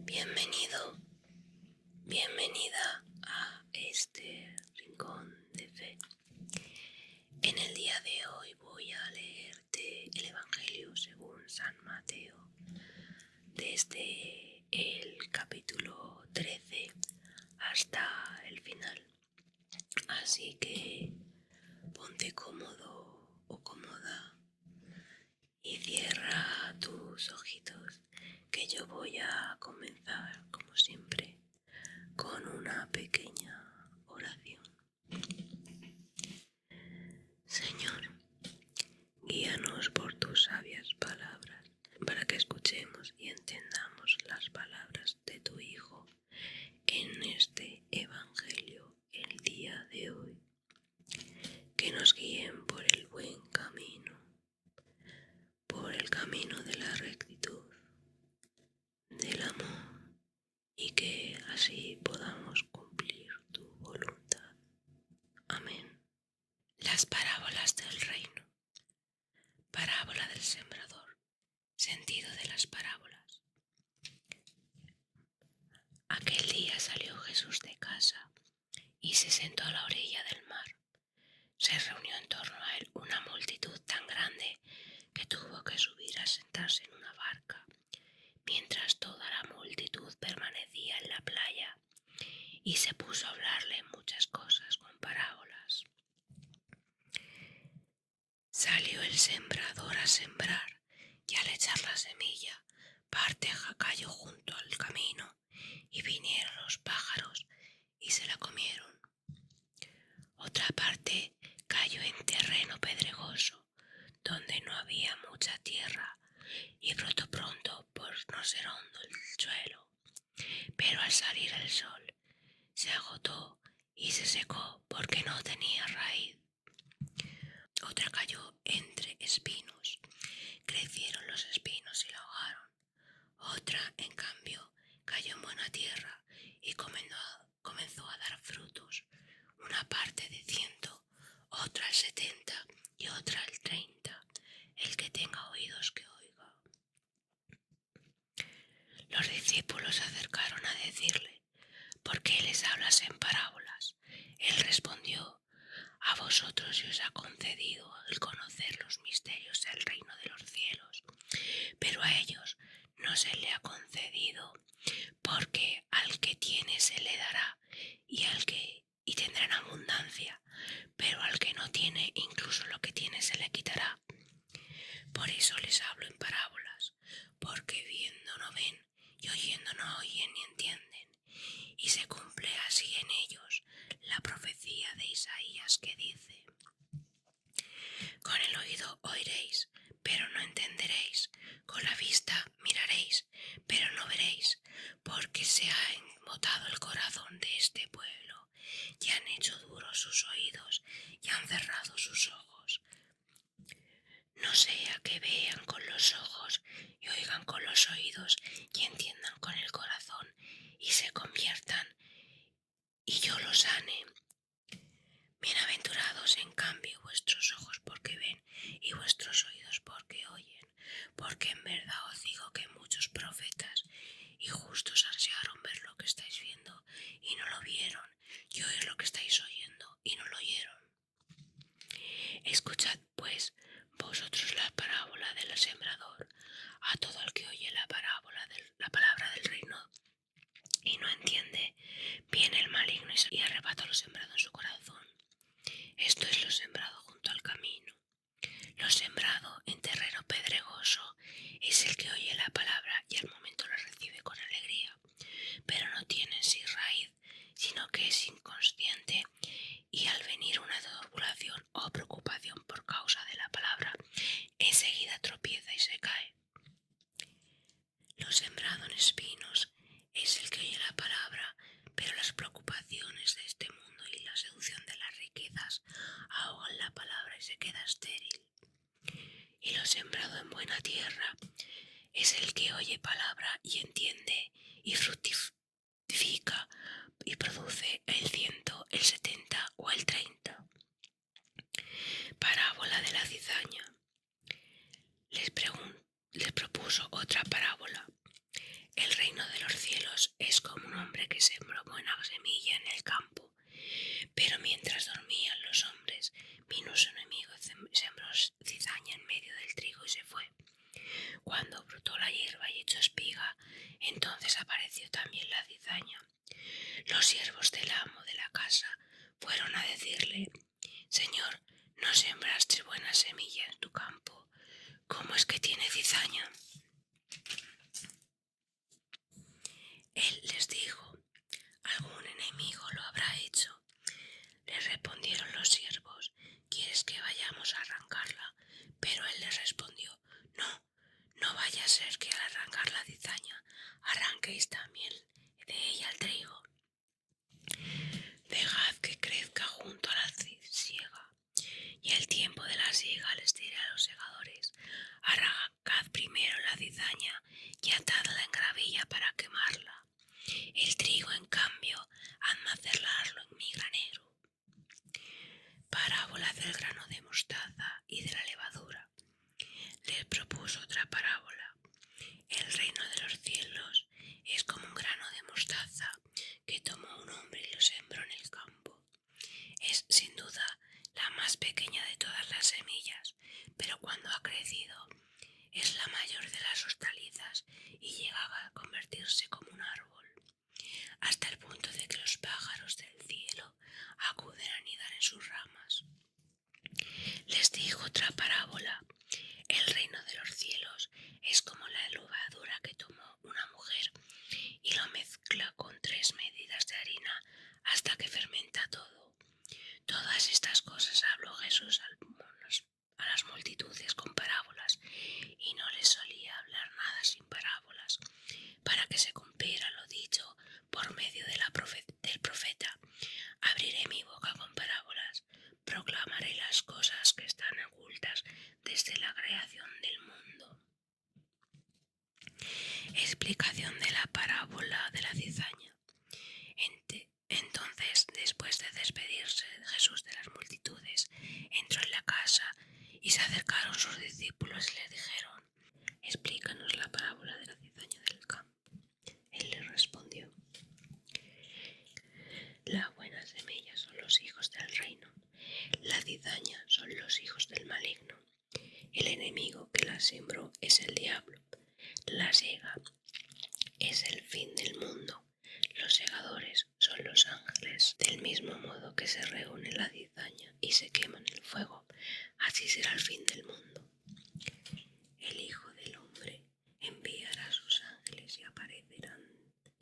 Bienvenido, bienvenida a este rincón de fe. En el día de hoy voy a leerte el Evangelio según San Mateo, desde el capítulo 13 hasta el final. Así que ponte cómodo o cómoda y cierra tus ojitos, que yo voy a comenzar, como siempre, con una pequeña oración. Señor, guíanos por tus sabias palabras, para que escuchemos y entendamos las palabras de tu Hijo en este Evangelio el día de hoy. Que nos guíen por el buen camino, por el camino de la rectitud, del amor, y que así podamos cumplir tu voluntad. Amén. Las parábolas del reino. Parábola del sembrador. Sentido de las parábolas. Aquel día salió Jesús de casa y se sentó a la orilla del mar. Se reunió en torno a él una multitud tan grande que tuvo que subir a sentarse en una barca, mientras toda la multitud permanecía en la playa, y se puso a hablarle muchas cosas con parábolas. Salió el sembrador a sembrar, y al echar la semilla, parte cayó junto al camino, y vinieron los pájaros y se la comieron. Otra parte cayó en terreno pedregoso, donde no había mucha tierra, y brotó pronto por no ser hondo el suelo. Pero al salir el sol, se agotó y se secó porque no tenía raíz. Otra cayó entre espinos. Crecieron los espinos y la ahogaron. Otra, en cambio, cayó en buena tierra y comenzó a dar frutos, una parte de 100, otra al 70 y otra al 30. El que tenga oídos que oiga. Los discípulos se acercaron a decirle: ¿por qué les hablas en parábolas? Él respondió: a vosotros se os ha concedido el conocer los misterios del reino de los cielos, pero a ellos no se le ha concedido, porque al que tiene se le dará y tendrá en abundancia, pero al que no tiene, incluso lo que tiene se le quitará. Por eso les hablo en parábolas, porque viendo no ven, y oyendo no oyen ni entienden. Y se cumple así en ellos la profecía de Isaías, que dice: con el oído oiréis, pero no entenderéis, con la vista miraréis, pero no veréis, porque se ha embotado el corazón de este pueblo, y han hecho duros sus oídos, y han cerrado sus ojos. No sea que vean con los ojos, y oigan con los oídos, y entiendan con el corazón, y se conviertan, y yo los sane. Bienaventurados en cambio vuestros ojos porque ven, y vuestros oídos porque oyen, porque en verdad os digo que muchos profetas y justos ansiaron ver lo que estáis viendo y no lo vieron, y oír lo que estáis oyendo y no lo oyeron. Escuchad pues vosotros la parábola del sembrador. A todo el que oye la palabra del reino y no entiende, viene el maligno y arrebata lo sembrado en su corazón. Esto es lo sembrado junto al camino. Lo sembrado en terreno pedregoso es el que oye la palabra y al momento la recibe con alegría, pero no tiene en sí raíz, sino que es inconsciente, y al venir una turbulación o preocupación por causa de la palabra, enseguida tropieza y se cae. Lo sembrado en espinos es el que oye la palabra, pero las preocupaciones de este mundo y la seducción de las riquezas ahogan la palabra y se queda estéril. Y lo sembrado en buena tierra es el que oye palabra y entiende y fructifica y produce el 100, el 70 o el 30. Parábola de la cizaña. Les propuso otra parábola. El reino de los cielos cielos es como un hombre que sembró buena semilla en el campo. Pero mientras dormían los hombres, vino su enemigo y sembró cizaña en medio del trigo y se fue. Cuando brotó la hierba y echó espiga, entonces apareció también la cizaña. Los siervos del amo de la casa fueron a decirle: Señor, ¿no sembraste buena semilla en tu campo? ¿Cómo es que tiene cizaña? Él les dijo: algún enemigo lo habrá hecho. Le respondieron los siervos: ¿quieres que vayamos a arrancarla? Pero él les respondió: no, no vaya a ser que al arrancar la cizaña arranquéis también de ella el trigo. Dejad que crezca junto a la siega, y el tiempo de la siega les diré a los segadores: arrancad primero la cizaña y atadla en gravilla para quemarla. El trigo, en cambio, hazme hacerlo en mi granero. Parábola del grano de mostaza y de la levadura. Les propuso otra parábola. El reino de los cielos es como un grano de mostaza que tomó un hombre y lo sembró en el campo. Es, sin duda, la más pequeña de todas las semillas, pero cuando ha crecido es la mayor de las hortalizas y llega a convertirse como un árbol, hasta el punto de que los pájaros del cielo acuden a anidar en sus ramas. Les dijo otra parábola. El reino de los cielos es como la levadura que tomó una mujer y lo mezcla con 3 medidas de harina hasta que fermenta todo. Todas estas cosas habló Jesús a las multitudes con parábolas, y no les solía hablar nada sin parábolas, para que se cumpliera lo dicho por medio de del profeta: abriré mi boca con parábolas, proclamaré las cosas que están ocultas desde la creación del mundo. Explicación de la parábola de la cizaña. Entonces, después de despedirse Jesús de las multitudes, entró en la casa y se acercaron sus discípulos y le dijeron: explícanos la parábola de la cizaña del campo. Él les respondió: la buena semilla son los hijos del reino, la cizaña son los hijos del maligno. El enemigo que la sembró es el diablo. La siega es el fin del mundo. Los segadores son los ángeles. Del mismo modo que se reúne la cizaña y se quema en el fuego, así será el fin del mundo. El Hijo del Hombre enviará a sus ángeles y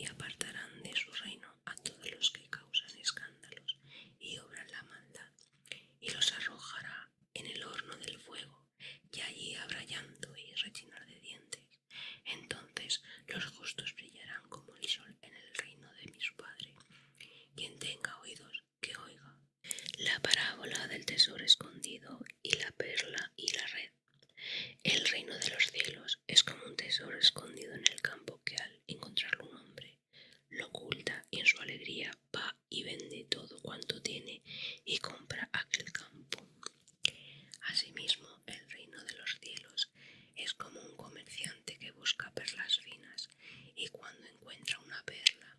apartarán de su reino a todos los que causan escándalos y obran la maldad, y los arrojará en el horno del fuego, y allí habrá llanto y rechinar de dientes. Entonces los justos brillarán como el sol en el reino de mi Padre. Quien tenga oídos, que oiga. La parábola del tesoro escondido y la perla y la red. El reino de los cielos es como un tesoro escondido en el campo que al encontrarlo un hombre lo oculta y en su alegría va y vende todo cuanto tiene y compra aquel campo. Asimismo, el reino de los cielos es como un comerciante que busca perlas finas y cuando encuentra una perla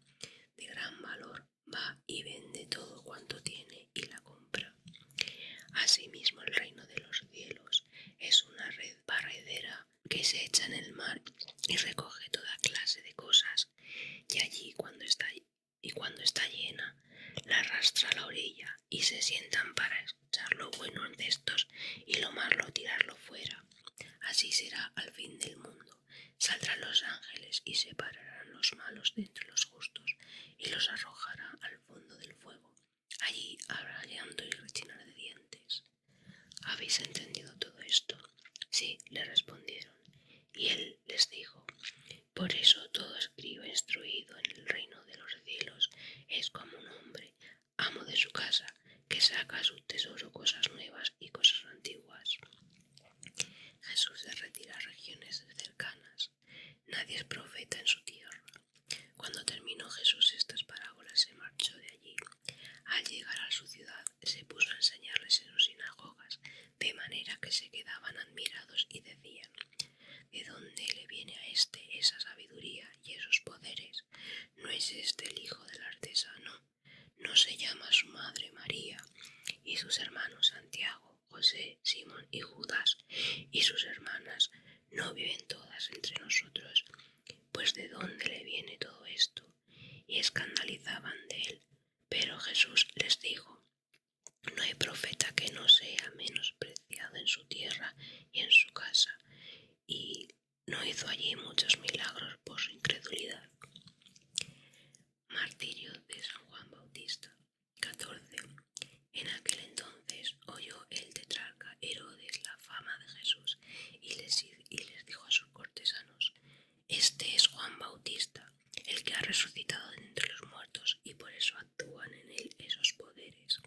de gran valor va y vende todo cuanto tiene y la compra. Asimismo, el reino de los cielos es una red barredera que se echa en el mar y recoge toda clase de cosas, y allí cuando está llena la arrastra a la orilla y se sientan para echar lo bueno en cestos y lo malo tirarlo fuera. Así será al fin del mundo. Saldrán los ángeles y separarán los malos de entre los justos y los arrojará al fondo del fuego. Allí habrá llanto y rechinar de dientes. ¿Habéis entendido todo esto? Sí, le respondieron. Y él les dijo: por eso todo escriba instruido en el reino de los cielos es como un hombre, amo de su casa, que saca a su tesoro cosas nuevas y cosas antiguas. Jesús se retira a regiones cercanas. Nadie es profeta en su tierra. Cuando terminó Jesús estas parábolas, se marchó de allí. Al llegar a su ciudad, se puso a enseñarles en sus sinagogas, de manera que se quedaban admirados y decían: ¿de dónde le viene a esa sabiduría y esos poderes? este el hijo del artesano? ¿No se llama su madre María, y sus hermanos Santiago, José, Simón y Judas, y sus hermanas? ¿No viven todas entre nosotros? Pues ¿de dónde le viene todo esto? Y escandalizaban de él. Pero Jesús les dijo: no hay profeta que no sea menospreciado en su tierra y en su casa. Y no hizo allí muchos milagros por su incredulidad. Martirio de San Juan Bautista. 14. En aquel entonces oyó el tetrarca Herodes la fama de Jesús y les dijo a sus cortesanos: este es Juan Bautista, el que ha resucitado de entre los muertos, y por eso actúan en él esos poderes.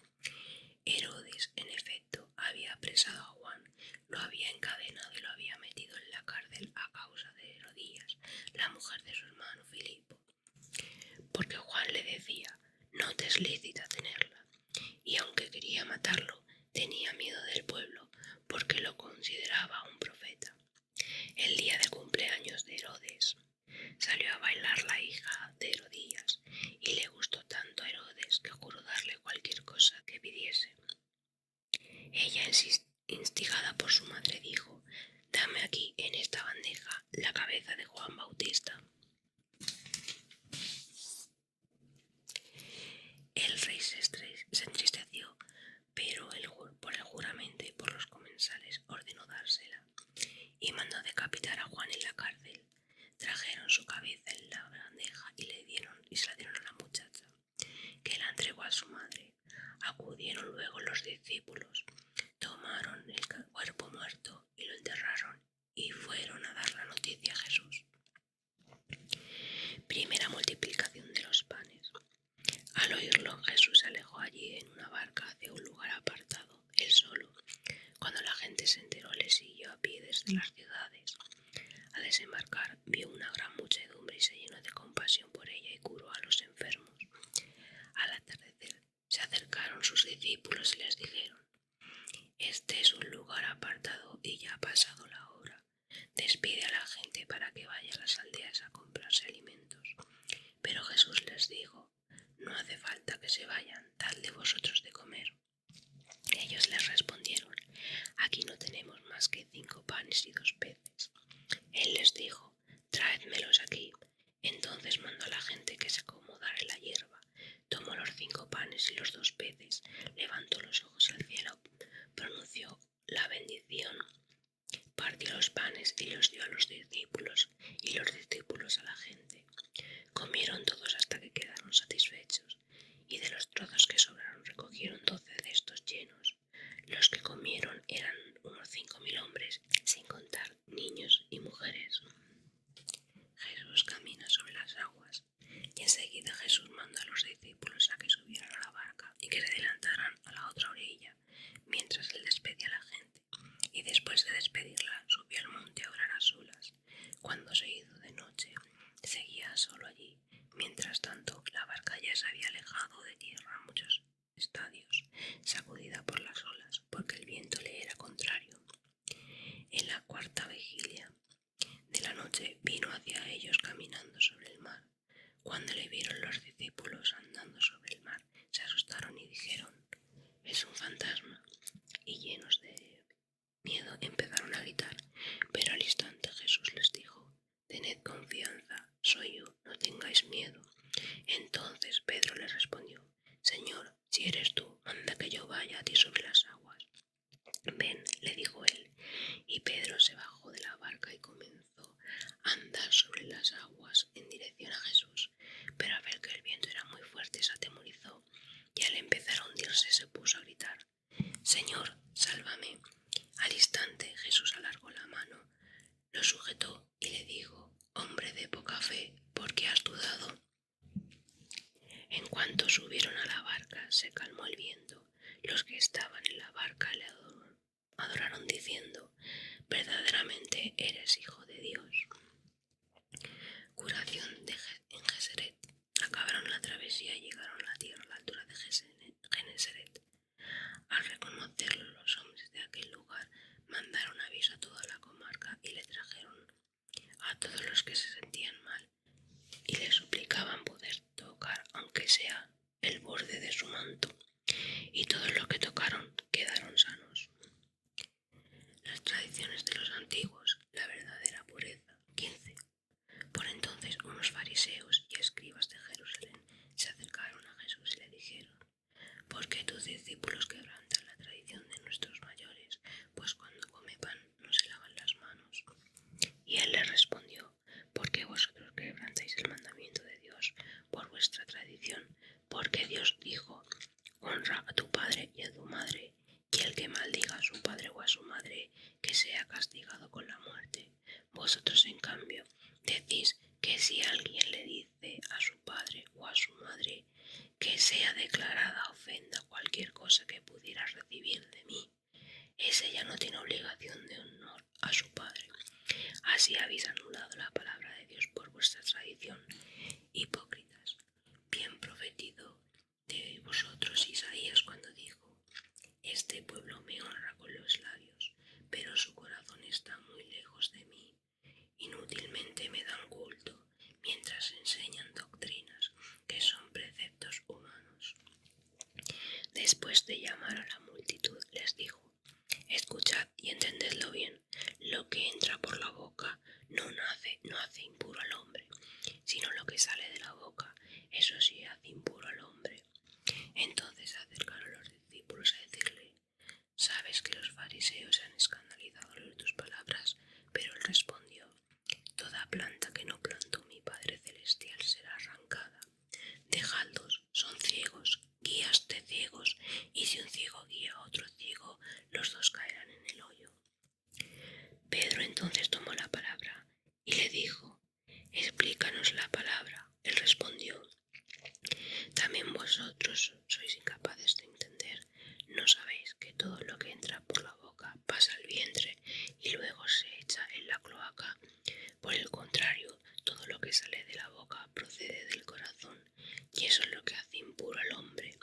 Herodes, en efecto, había apresado a Juan, lo había encadenado y lo había metido en la cárcel a causa de Herodías, la mujer de su hermano Filipo, porque Juan le decía: no te es lícita tenerla. Y aunque quería matarlo, tenía miedo del pueblo, porque lo consideraba un profeta. El día de cumpleaños de Herodes, salió a bailar la hija de Herodías, y le gustó tanto a Herodes que juró darle cualquier cosa que pidiese. Ella, instigada por su madre, dijo: dame aquí en esta bandeja la cabeza de Juan Bautista. El rey se entristeció, pero por el juramento y por los comensales ordenó dársela, y mandó decapitar a Juan en la cárcel. Trajeron su cabeza en la bandeja y se la dieron a la muchacha, que la entregó a su madre. Acudieron luego los discípulos, tomaron el cuerpo muerto y lo enterraron, y fueron a dar la noticia a Jesús. Primera multiplicación de los panes. Al oírlo, Jesús se alejó allí en una barca hacia un lugar apartado, él solo. Cuando la gente se enteró, le siguió a pie desde las ciudades. Al desembarcar, vio una gran muchedumbre y se llenó de compasión por ella y curó a los enfermos. Al atardecer, se acercaron sus discípulos y les dijeron: este es un lugar apartado y ya ha pasado la hora. Despide a la gente para que vaya a las aldeas a comprarse alimentos. Pero Jesús les dijo: no hace falta que se vayan, dadle vosotros de comer. Ellos les respondieron: aquí no tenemos más que 5 panes y 2 peces. Él les dijo: traédmelos aquí. Entonces mandó a la gente que se acomodara en la hierba. Tomó los 5 panes y los 2 peces, levantó los ojos al cielo, pronunció la bendición, partió los panes y los dio a los discípulos, y los discípulos a la gente. Comieron todos hasta que quedaron satisfechos, y de los trozos que sobraron recogieron 12 cestos llenos. Los que comieron eran unos 5.000 hombres, sin contar niños y mujeres. Jesús camina sobre las aguas, y enseguida Jesús manda a los discípulos a que subieran a la barca y que se adelantaran a la otra orilla, mientras él despedía a la gente, y después de despedirla subió al monte a orar a solas. Cuando se hizo de noche, seguía solo allí. Mientras tanto, la barca ya se había alejado de tierra a muchos estadios, sacudida por las olas, porque el viento le era contrario. En la 4ª vigilia de la noche vino hacia ellos caminando sobre el mar. Cuando le vieron los discípulos andando sobre el mar, se asustaron y dijeron: es un fantasma. Y llenos de miedo empezaron a gritar. Pero al instante Jesús les dijo: tened confianza, soy yo, no tengáis miedo. Entonces Pedro le respondió: Señor, si eres tú, manda que yo vaya a ti sobre las aguas. Ven, le dijo él, y Pedro se bajó de la barca y comenzó a andar sobre las aguas en dirección a Jesús. Pero al ver que el viento era muy fuerte, se atemorizó, y al empezar a hundirse se puso a gritar: Señor, sálvame. Al instante Jesús alargó la mano, lo sujetó y le dijo: hombre de poca fe, ¿por sea el borde de su manto, y todos los que tocaron quedaron sanos. Las tradiciones de los antiguos, la verdadera pureza. 15. Por entonces unos fariseos y escribas de Jerusalén se acercaron a Jesús y le dijeron: ¿por qué tus discípulos quebrantan la tradición de nuestros mayores? Pues cuando come pan no se lavan las manos. Y él les respondió: ¿por qué vosotros quebrantáis el mandamiento de Dios por vuestra tradición? Porque Dios dijo: honra a tu padre y a tu madre, y el que maldiga a su padre o a su madre, que sea castigado con la muerte. Vosotros, en cambio, decís que si alguien le dice a su padre o a su madre que sea declarada ofenda cualquier cosa que pudiera recibir de mí, ese ya no tiene obligación de honor a su padre. Así habéis anulado la palabra de Dios por vuestra tradición. Hipócritas, bien profetizó de vosotros Isaías cuando dijo: este pueblo me honra con los labios, pero su corazón está muy lejos de mí. Inútilmente me dan culto, mientras enseñan doctrinas que son preceptos humanos. Después de llamar a la multitud, les dijo: escuchad y entendedlo bien. Lo que entra por la boca no hace impuro al hombre, sino lo que sale de la boca, eso sí hace impuro al hombre. Entonces se acercaron los discípulos a decirle: sabes que los fariseos se han escandalizado de tus palabras. Pero él respondió: toda planta que no plantó mi Padre Celestial será arrancada. Dejadlos, son ciegos, guías de ciegos, y si un ciego guía a otro ciego, los dos caerán en el hoyo. Pedro entonces tomó la palabra y le dijo: explícanos la palabra. Él respondió: también vosotros sois incapaces de entender. ¿No sabéis que todo lo que entra por la boca pasa al vientre y luego se echa en la cloaca? Por el contrario, todo lo que sale de la boca procede del corazón, y eso es lo que hace impuro al hombre,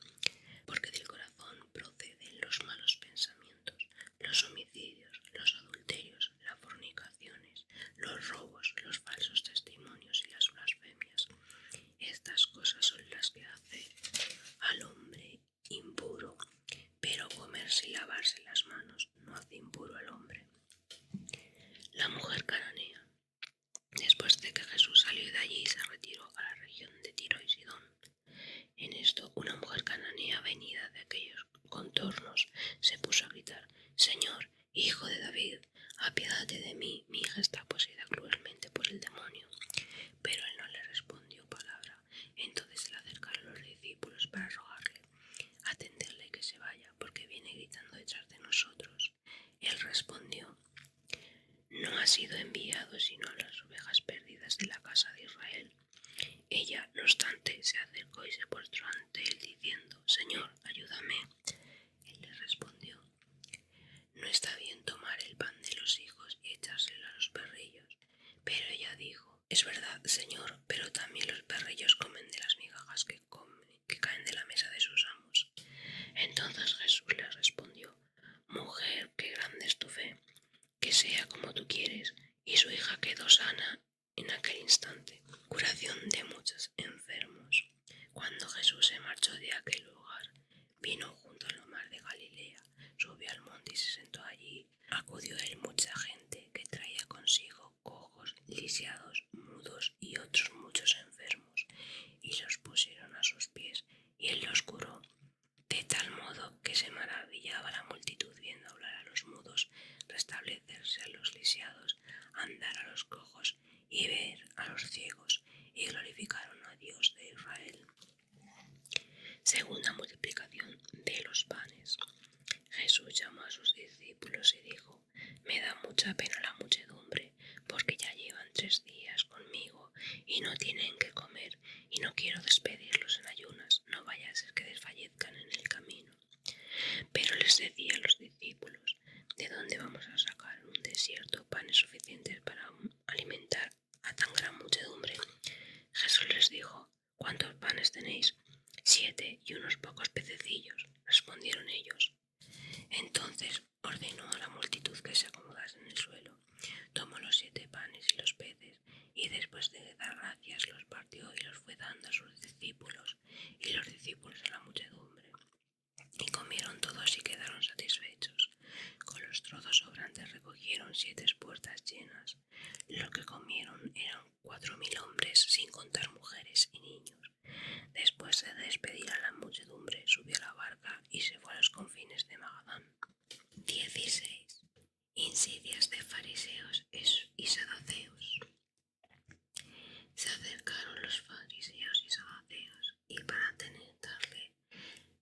porque del corazón proceden los malos pensamientos, los homicidios, los adulterios, las fornicaciones, los robos, los falsos testimonios y las blasfemias. Estas cosas son las que hacen al hombre impuro, pero comerse y lavarse las manos no hace impuro al hombre. La mujer cananea. Después de que Jesús salió de allí, se retiró a la región de Tiro y Sidón. En esto, una mujer cananea venida de aquellos contornos se puso a gritar: Señor, hijo de David, apiádate de mí, mi hija está poseída cruelmente por el demonio. Pero él no le respondió palabra. Entonces se le acercaron los discípulos para rogarle: atenderle que se vaya, porque viene gritando detrás de nosotros. Él respondió: no ha sido enviado sino a las ovejas perdidas de la casa de Israel. Ella, no obstante, se acercó y se postró ante él diciendo: Señor, ayúdame. Él le respondió: no está bien tomar el pan de los hijos y echárselo a los perrillos. Pero ella dijo: es verdad, Señor, pero también los perrillos comen de las migajas que caen de la mesa de sus amos. Entonces Jesús le respondió: mujer, qué grande es tu fe, que sea como tú quieres. Y su hija quedó sana en aquel instante. Curación de muchos enfermos. Cuando Jesús se marchó de aquel lugar, vino junto al mar de Galilea, subió al monte y se sentó allí. Acudió a él mucha gente que traía consigo cojos, lisiados, mudos y otros muchos enfermos, y los pusieron a sus pies, y él los curó. De tal modo que se maravillaba la multitud viendo hablar a los mudos, restablecerse a los lisiados, andar a los cojos y ver a los ciegos, y glorificaron a Dios de Israel. Segunda multiplicación de los panes. Jesús llamó a sus discípulos y dijo: me da mucha pena la muchedumbre, porque ya llevan 3 días conmigo y no tienen que comer, y no quiero despedirlos en ayunas, no vaya a ser que desfallezcan en el camino. Pero les decía a los discípulos: ¿de dónde vamos a sacar en un desierto panes suficientes para alimentar a tan gran muchedumbre? Jesús les dijo: ¿cuántos panes tenéis? 7, y unos pocos pececillos, respondieron ellos. Entonces ordenó a la multitud que se acomodase en el suelo. Tomó los 7 panes y los peces, y después de dar gracias los partió partió y los fue dando a sus discípulos, y los discípulos a la muchedumbre. Y comieron todos y quedaron satisfechos. Con los trozos sobrantes recogieron 7 espuertas llenas. Lo que comieron eran 4.000 hombres, sin contar mujeres y niños. Después de despedir a la muchedumbre, subió a la barca y se fue a los confines de Magadán. 16. Insidias de fariseos y saduceos. Se acercaron los fariseos y saduceos, y para tentarle,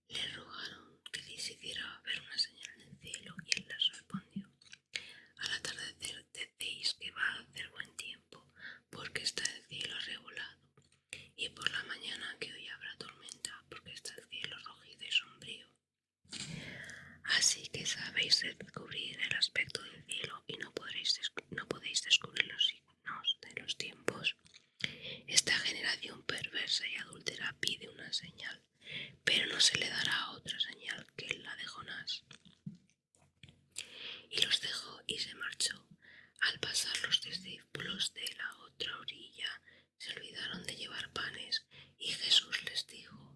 le rogaron que les hiciera ver una señal en el cielo, y él les respondió: al atardecer decéis que va a hacer buen tiempo, porque está el cielo revolado, y por la mañana que hoy habrá tormenta, porque está el cielo rojizo y sombrío. Así que sabéis descubrir el aspecto del cielo y no podéis descubrir los signos de los tiempos. Esta generación perversa y adúltera pide una señal, pero no se le dará otra señal que la de Jonás. Y los dejó y se marchó. Al pasar los discípulos de la otra orilla, se olvidaron de llevar panes, y Jesús les dijo: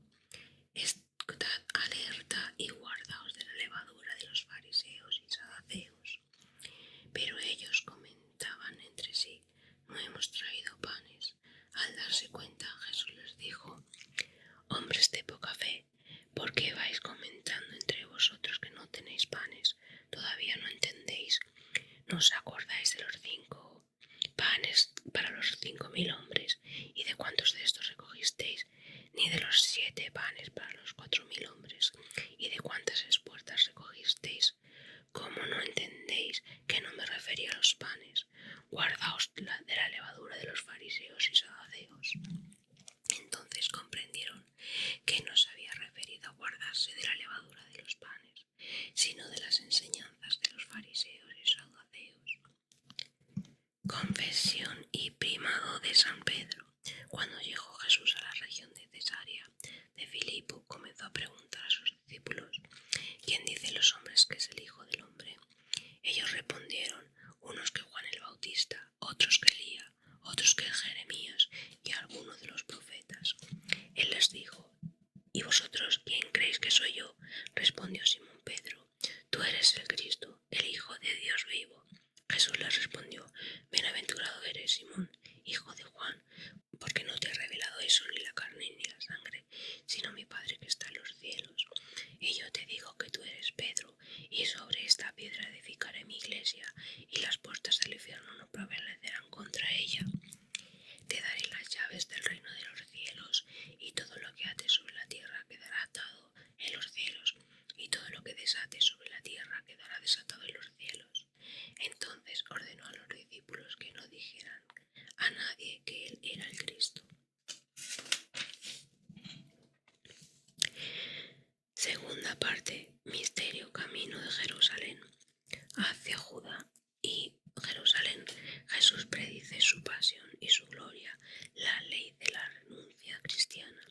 estad alerta y guardaos de la levadura de los fariseos y saduceos. Pero ellos comentaban entre sí: no hemos traído panes. Al darse cuenta, Jesús les dijo: hombres de poca fe, ¿por qué vais comentando entre vosotros que no tenéis panes? ¿Todavía no entendéis? ¿No os acordáis de los 5 panes para los 5.000 hombres, y de cuántos de estos recogisteis? Ni de los 7 panes para los 4.000 hombres, y de cuántas espuertas recogisteis. ¿Cómo no entendéis que no me refería a los panes? Guardaos de la levadura de los fariseos y saduceos. Entonces comprendieron que no se había referido a guardarse de la levadura de los panes, sino de las enseñanzas de los fariseos y saduceos. Confesión y primado de San Pedro. Cuando llegó Jesús a la región de Cesarea de Filipo, comenzó a preguntar a sus discípulos: ¿quién dicen los hombres que es el Hijo del Hombre? Ellos respondieron: unos que Juan el Bautista, otros que Elías, otros que Jeremías y algunos de los profetas. Él les dijo: ¿y vosotros quién creéis que soy yo? Respondió Simón Pedro: tú eres el Cristo, el Hijo de Dios vivo. Jesús les respondió: bienaventurado eres, Simón, hijo de Juan, porque no te ha revelado eso ni la carne ni la sangre, sino mi Padre que está en los cielos. Y yo te digo que tú eres Pedro, y sobre esta piedra edificaré mi iglesia, y las puertas del infierno no prevalecerán contra ella. Te daré las llaves del reino de los cielos, y todo lo que ates sobre la tierra quedará atado en los cielos, y todo lo que desates sobre la tierra quedará desatado en los cielos. Entonces ordenó a los discípulos que no dijeran a nadie que él era el Cristo. Segunda parte. Misterio camino de Jerusalén. Hacia Judá y Jerusalén, Jesús predice su pasión y su gloria, la ley de la renuncia cristiana.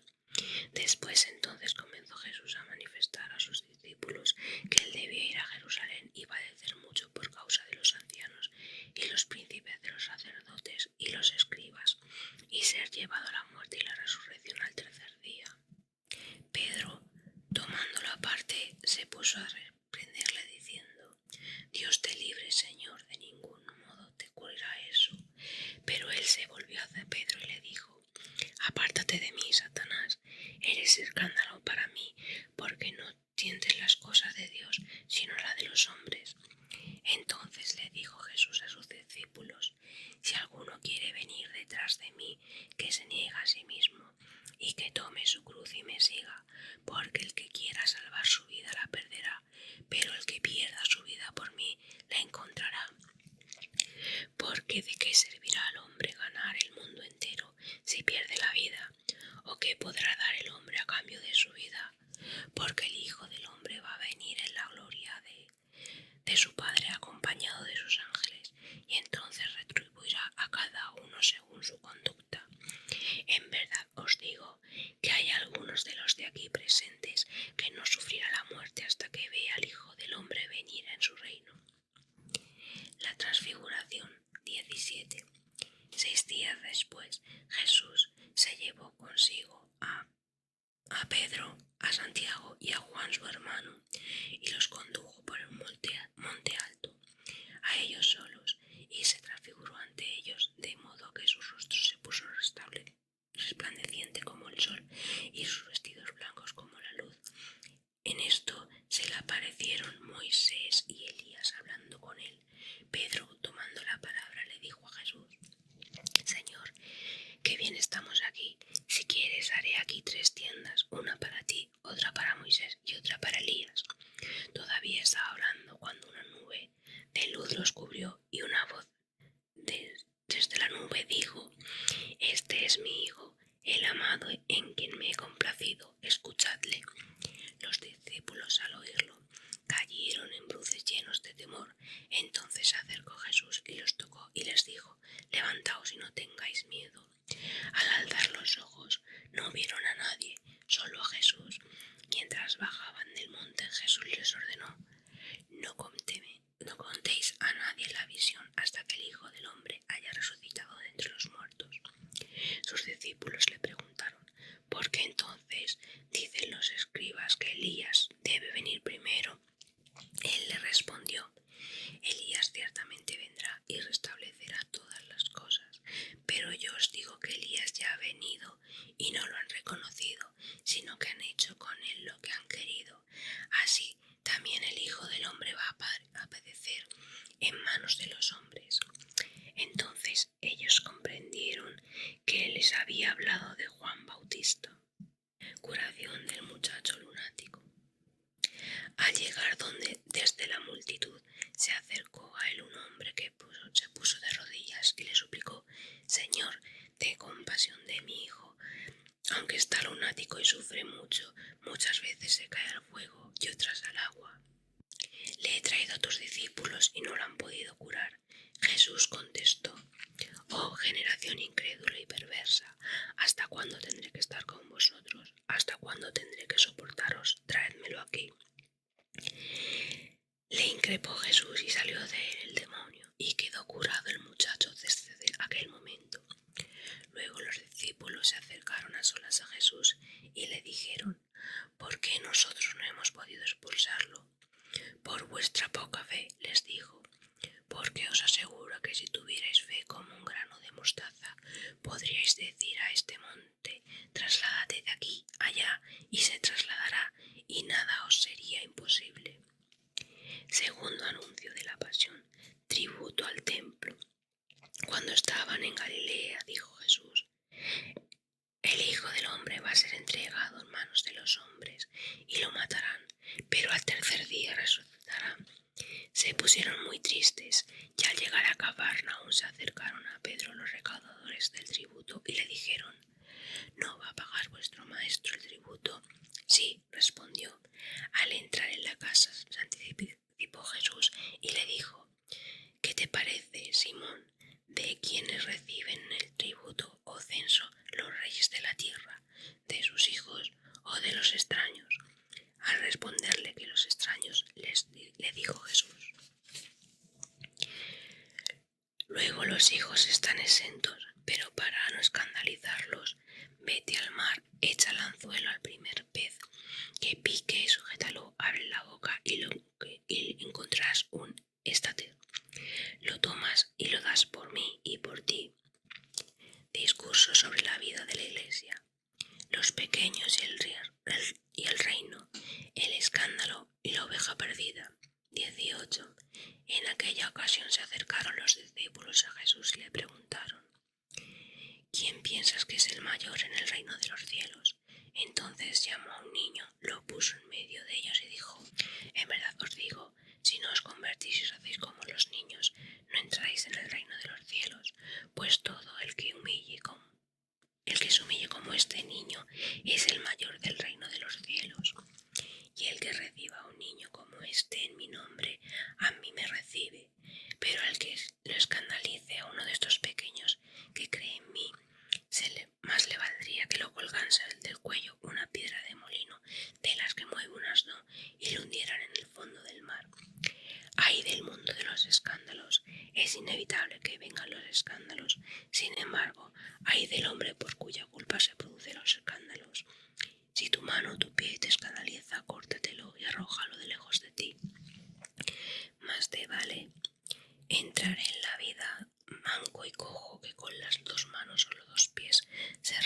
Después entonces comenzó Jesús a manifestar a sus discípulos que él debía ir a Jerusalén y padecer mucho por causa de los ancianos y los príncipes de los sacerdotes y los escribas, y ser llevado a la muerte y la resurrección al tercer día. Pedro, tomándolo aparte, se puso a reprenderle diciendo: Dios te libre, Señor, de ningún modo te ocurrirá eso. Pero él se volvió hacia Pedro y le dijo: apártate de mí, Satanás, eres escándalo para mí, porque no entiendes las cosas de Dios, sino la de los hombres. Entonces le dijo Jesús a sus discípulos: si alguno quiere venir detrás de mí, que se niegue a sí mismo, y que tome su cruz y me siga, porque el que quiera salvar su vida la perderá, pero el que pierda su vida por mí la encontrará. Porque ¿de qué servirá al hombre ganar el mundo entero si pierde la vida? ¿O qué podrá dar el hombre a cambio de su vida? Porque el Hijo del Hombre va a venir en la gloria de su Padre acompañado de sus ángeles, y entonces retribuirá a cada uno según su conducta. En verdad os digo que hay algunos de los de aquí presentes que no sufrirá la muerte hasta que vea al Hijo del Hombre venir en su reino. La transfiguración. 17. 6 días después, Jesús se resplandeciente como el sol y sus vestidos blancos como la luz. En esto se le aparecieron Moisés y Elías hablando con él. Pedro, tomando la palabra, le dijo a Jesús: Señor, qué bien estamos aquí. Si quieres, haré aquí 3 tiendas, una para ti, otra para Moisés y otra para Elías. Todavía estaba hablando cuando una nube de luz los cubrió y una voz desde la nube dijo: Este es mi Hijo, el amado, en quien me he complacido, escuchadle. Los discípulos, al oírlo, cayeron en bruces llenos de temor. Entonces se acercó Jesús y los tocó y les dijo: Levantaos y no tengáis miedo. Al alzar los ojos no vieron a nadie, solo a Jesús. Mientras bajaban del monte, Jesús les ordenó: No contéis a nadie la visión hasta que el Hijo del Hombre haya resucitado de entre los muertos. Sus discípulos le preguntaron: ¿Por qué entonces dicen los escribas que Elías debe venir primero? Él le respondió: Elías ciertamente vendrá y restablecerá todas las cosas, pero yo os digo que Elías ya ha venido y no lo han reconocido, sino que han hecho con él lo que han querido. Así también el Hijo del Hombre va a padecer en manos de los hombres. Entonces ellos comprendieron que él les había hablado de Juan Bautista. Curación del muchacho lunático. Al llegar donde desde la multitud se acercó a él un hombre que se puso de rodillas y le suplicó: Señor, ten compasión de mi hijo, aunque está lunático y sufre mucho, muchas veces se cae al fuego y otras al agua. Le he traído a tus discípulos y no lo han podido curar. Jesús contestó: Oh generación incrédula y perversa, ¿hasta cuándo tendré que estar con vosotros? ¿Hasta cuándo tendré que soportaros? Traédmelo aquí. Le increpó Jesús y salió de él el demonio, y quedó curado el muchacho desde aquel momento. Luego los discípulos se acercaron a solas a Jesús y le dijeron: ¿Por qué nosotros no hemos podido expulsarlo? Por vuestra poca fe, les dijo, porque os aseguro que si tuvierais fe como un grano de mostaza, podríais decir a este monte: trasládate de aquí allá, y se trasladará, y nada os sería imposible. Segundo anuncio de la pasión, tributo al templo. Cuando estaban en Galilea, dijo Jesús: El Hijo del Hombre va a ser entregado en manos de los hombres y lo matarán, pero al tercer día resucitará. Se pusieron muy tristes y al llegar a Cafarnaúm se acercaron a Pedro los recaudadores del tributo y le dijeron: ¿No va a pagar vuestro maestro el tributo? Sí, respondió. Al entrar en la casa se anticipó Jesús y le dijo: ¿Qué te parece, Simón? ¿De quiénes reciben el tributo o censo los reyes de la tierra? ¿De sus hijos o de los extraños? Al responderle que los extraños, le dijo Jesús: Luego los hijos están exentos, pero para no escandalizarlos, vete al mar, echa el anzuelo al primer pez que pique, sujétalo, abre la boca y encontrarás un estáter. Lo tomas y lo das por mí y por ti. Discurso sobre la vida de la Iglesia. Los pequeños y el reino, el escándalo y la oveja perdida. 18. En aquella ocasión se acercaron los discípulos a Jesús y le preguntaron: ¿Quién piensas que es el mayor en el reino de los cielos? Entonces llamó a un niño, lo puso en medio de ellos y dijo: En verdad os digo, si no os convertís y os hacéis como los niños, no entráis en el reino de los cielos. Pues todo el que se humille como este niño es el mayor del reino de los cielos. Y el que reciba a un niño como este en mi nombre, a mí me recibe. Pero al que lo escandalice a uno de estos pequeños que cree en mí, más le valdría que lo colgase del cuello una piedra de molino, de las que mueve un asno, y lo hundieran en el fondo del mar. Ay del mundo de los escándalos, es inevitable que vengan los escándalos. Sin embargo, ay del hombre por cuya culpa se producen los escándalos. Si tu mano o tu pie te escandaliza, córtatelo y arrójalo de lejos de ti. Más te vale entrar en la vida manco y cojo que con las 2 manos o los 2 pies ser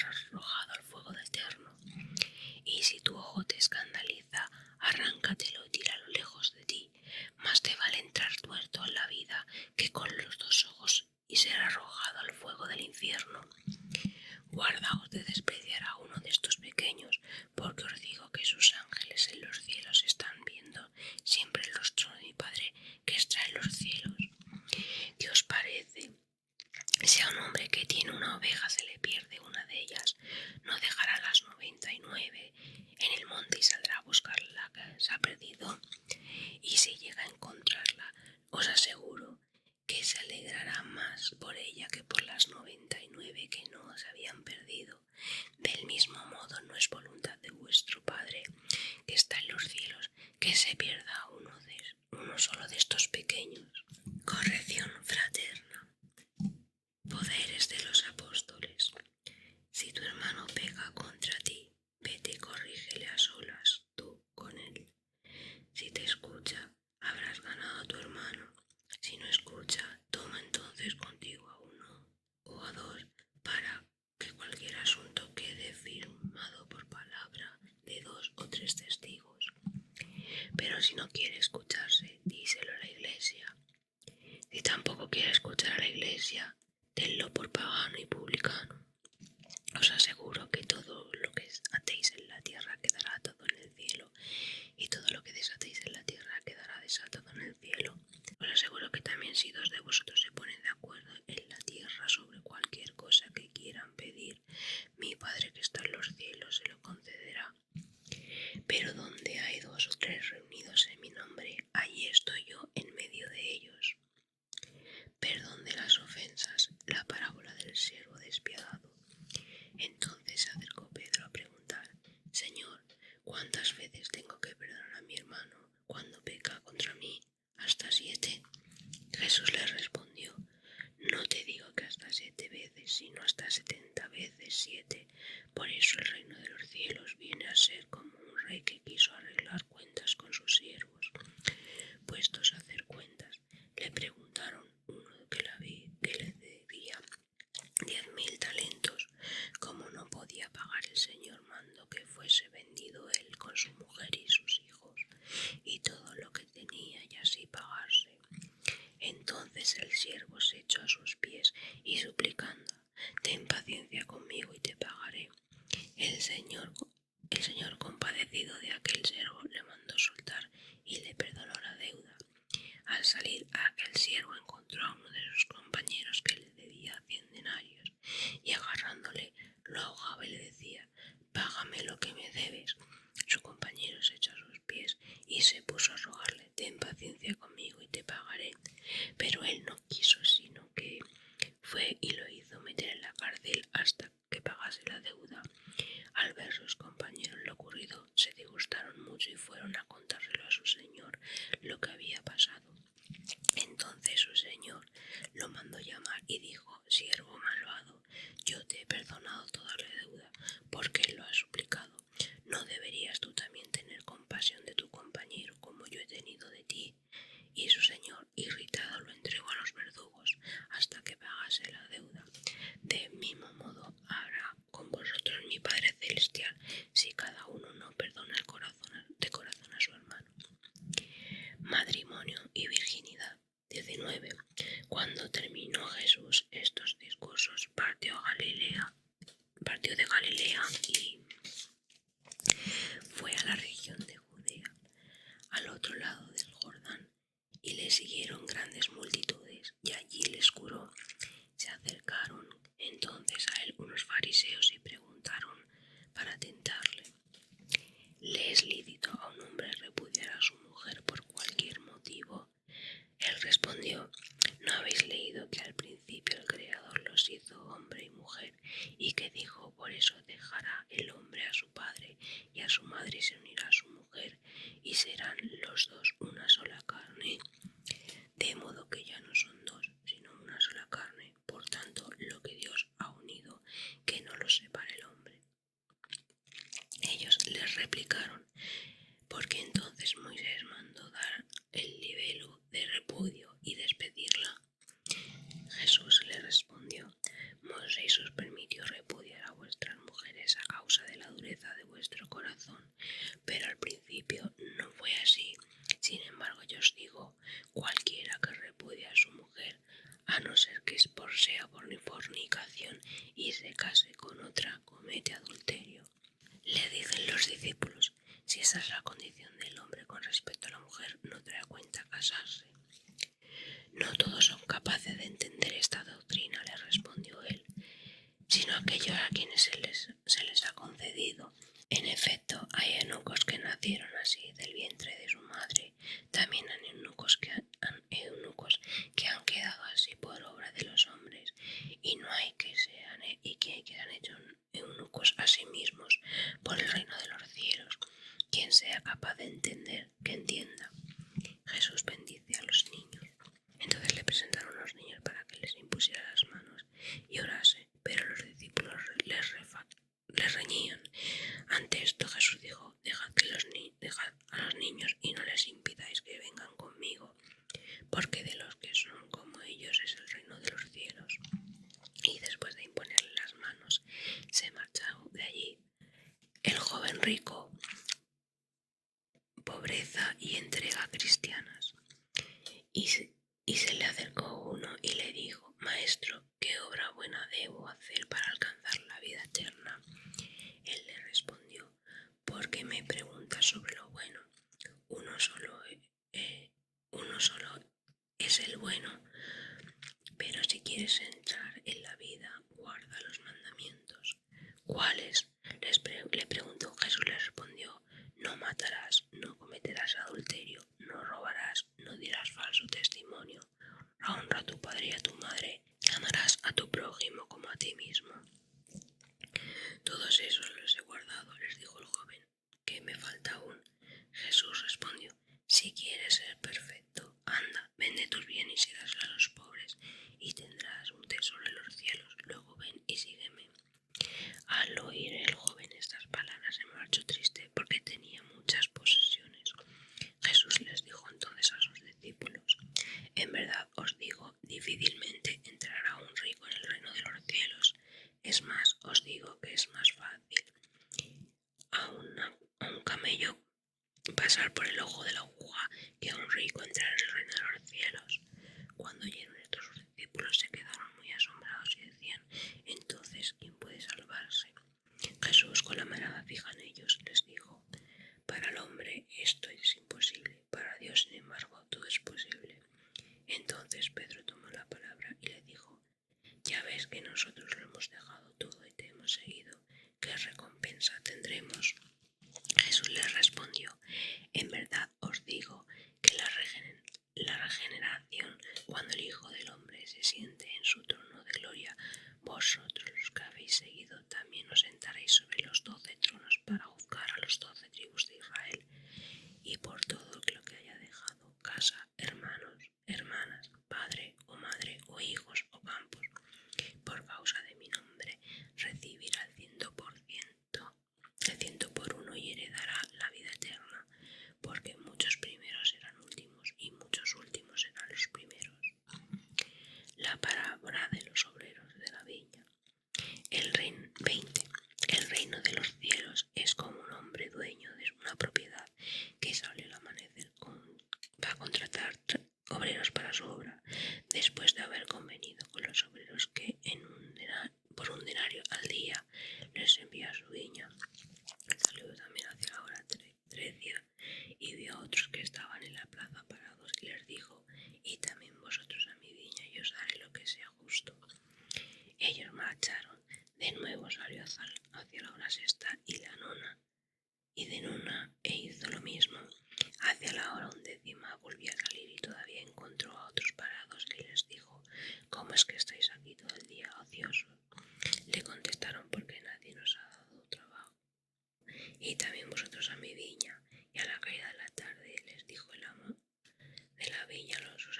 quiere escucharse, díselo a la iglesia. Si tampoco quiere escuchar a la iglesia, tenlo por pagano y publicano. Os aseguro que todo lo que atéis en la tierra quedará atado en el cielo, y todo lo que desatéis en la tierra quedará desatado en el cielo. Os aseguro que también si dos de vosotros se ponen de acuerdo en la tierra sobre cualquier cosa que quieran pedir, mi Padre que está en los cielos se lo concederá. Pero donde hay dos o tres reunidos en mi nombre, allí estoy yo en medio de ellos. Perdón de las ofensas, la parábola del siervo despiadado. Entonces se acercó Pedro a preguntar: Señor, ¿cuántas veces tengo que perdonar a mi hermano cuando peca contra mí? ¿Hasta 7? Jesús le respondió: No te digo que hasta 7 veces, sino hasta 70 veces 7. Por eso el reino de los cielos viene a ser como un rey que quiso arreglar cuentas con sus siervos. Puestos a hacer cuentas, le preguntaron uno que le debía 10.000 talentos. Como no podía pagar, el Señor mandó que fuese vendido él con su mujer y sus hijos y todo lo que tenía, y así pagarse. Entonces el siervo se echó a sus pies y suplicando: Ten paciencia conmigo y te pagaré. El Señor compadecido de aquel siervo le mandó soltar y le perdonó la deuda. Al salir, aquel siervo encontró a uno de sus compañeros que le debía 100 denarios, y agarrándole lo ahogaba y le decía: Págame lo que me debes. Su compañero se echó a sus pies y se puso a rogarle: Ten paciencia conmigo y te pagaré. Pero él no quiso, sino que fue y lo hizo meter en la cárcel hasta que pagase la deuda. Al ver sus compañeros lo ocurrido, se disgustaron mucho y fueron a contárselo a su señor lo que había pasado. Entonces su señor lo mandó llamar y dijo: Siervo malvado, yo te he perdonado toda la deuda, porque lo has suplicado. ¿No deberías tú también tener compasión de tu compañero como yo he tenido de ti? Y su señor, irritado, lo entregó a los verdugos hasta que pagase la deuda. De mismo modo hará con vosotros mi Padre Celestial, si cada uno no perdona de corazón a su hermano. Matrimonio y virginidad. 19. Cuando terminó Jesús estos discursos, partió de Galilea y fue a la región de Judea, al otro lado del Jordán, y le siguieron grandes multitudes, y allí les curó. Se acercaron entonces a él unos fariseos y preguntaron para tentarle: ¿Le es lícito a un hombre repudiar a su mujer por cualquier motivo? Él respondió: ¿No habéis leído que al principio el Creador los hizo hombre y mujer, y que dijo: Por eso dejará el hombre a su padre y a su madre y se unirá a su mujer, y serán los dos una sola carne? De modo que ya no son dos, sino una sola carne. Por tanto, lo que Dios ha unido, que no lo separe el hombre. Ellos les replicaron: ¿Por qué entonces Moisés mandó dar el libelo de repudio y despedirla? Jesús le respondió: Moisés os permitió repudiar a vuestras mujeres a causa de la dureza de vuestro corazón, pero al principio no fue así. Sin embargo, yo os digo: cualquiera que repudie a su mujer, a no ser que sea por fornicación y se case con otra, comete adulterio. Le dicen los discípulos: Si esa es la condición del hombre con respecto a la mujer, no trae cuenta casarse. No todos son capaces de entender esta doctrina, le respondió él, sino aquellos a quienes se les ha concedido. En efecto, hay eunucos que nacieron así del vientre de su madre. También hay eunucos que han quedado así por obra de los hombres, y no hay que sean hechos eunucos a sí mismos por el reino de los cielos. Quien sea capaz de entender, que entienda. Jesús bendice a los niños. Entonces le presentaron los niños para que les impusiera las manos y orase, pero los discípulos les reñían. Ante esto Jesús dijo: Dejad a los niños y no les impidáis que vengan conmigo, porque de los que son como ellos es el reino de los cielos. Y después de imponerle las manos, se marchó de allí. El joven rico, pobreza y entrega cristianas. Y se le acercó uno y le dijo: Maestro, ¿qué obra buena debo hacer para alcanzar la vida eterna? Él le respondió: ¿por qué me preguntas sobre lo bueno? Uno solo, uno solo es el bueno, pero si quieres entrar en la vida, guarda los mandamientos. ¿Cuáles? Le preguntó. Jesús le respondió: no matarás, no cometerás adulterio, no robarás, no dirás falso testimonio, honra a tu padre y a tu madre, amarás a tu prójimo como a ti mismo. Todos esos los he guardado, les dijo el joven. ¿Qué me falta aún? Jesús respondió: si quieres ser perfecto, anda, vende tus bienes y dáselo a los pobres, y tendrás un tesoro en los cielos. Luego ven y sígueme. Al oír el joven estas palabras se marchó triste porque tenía muchas posesiones. Jesús les dijo entonces a sus discípulos: en verdad os digo, difícilmente entrará un rico en el reino de los cielos. Es más, os digo que es más fácil a un camello pasar por el ojo de la aguja que a un rico entrar en el reino de los cielos. Cuando oyeron esto, sus discípulos se quedaron muy asombrados y decían: entonces, ¿quién puede salvarse? Jesús, con la mirada fija en ellos, les dijo: para el hombre esto es imposible, para Dios, sin embargo, todo es posible. Entonces Pedro tomó la palabra y le dijo: ya ves que nosotros lo hemos dejado todo y te hemos seguido. ¿Qué recompensa tendremos? Jesús les respondió: en verdad os digo que la regeneración, cuando el Hijo del Hombre se siente en su trono de gloria, vosotros los que habéis seguido también os sentaréis sobre los 12 tronos para juzgar a los 12 tribus de Israel. Y por todo lo que haya dejado, casa, hermanos, hermanas, padre o madre o hijos o campos, por causa de mi nombre, recibirá el 100 por uno y heredará la vida eterna, porque muchos primeros serán últimos y muchos últimos serán los primeros. La parábola de los obreros de la viña. El reino de los cielos es como un hombre dueño de una propiedad que sale al amanecer para contratar obreros para su obra, después de haber convenido con los obreros que por un denario al día les envía a su viña. Salió también hacia la hora trecia y vio a otros que estaban en la plaza parados y les dijo: id también vosotros a mi viña y os daré lo que sea justo. Ellos marcharon. De nuevo salió hacia la hora sexta y la nona, y de nona hizo lo mismo. Hacia la hora 11ª volvió a salir y todavía encontró a otros parados y les dijo: ¿cómo es que estáis aquí todo el día ociosos? Le contestaron: porque nadie nos ha dado trabajo. Y también vosotros a mi viña. Y a la caída de la tarde les dijo el amo de la viña a su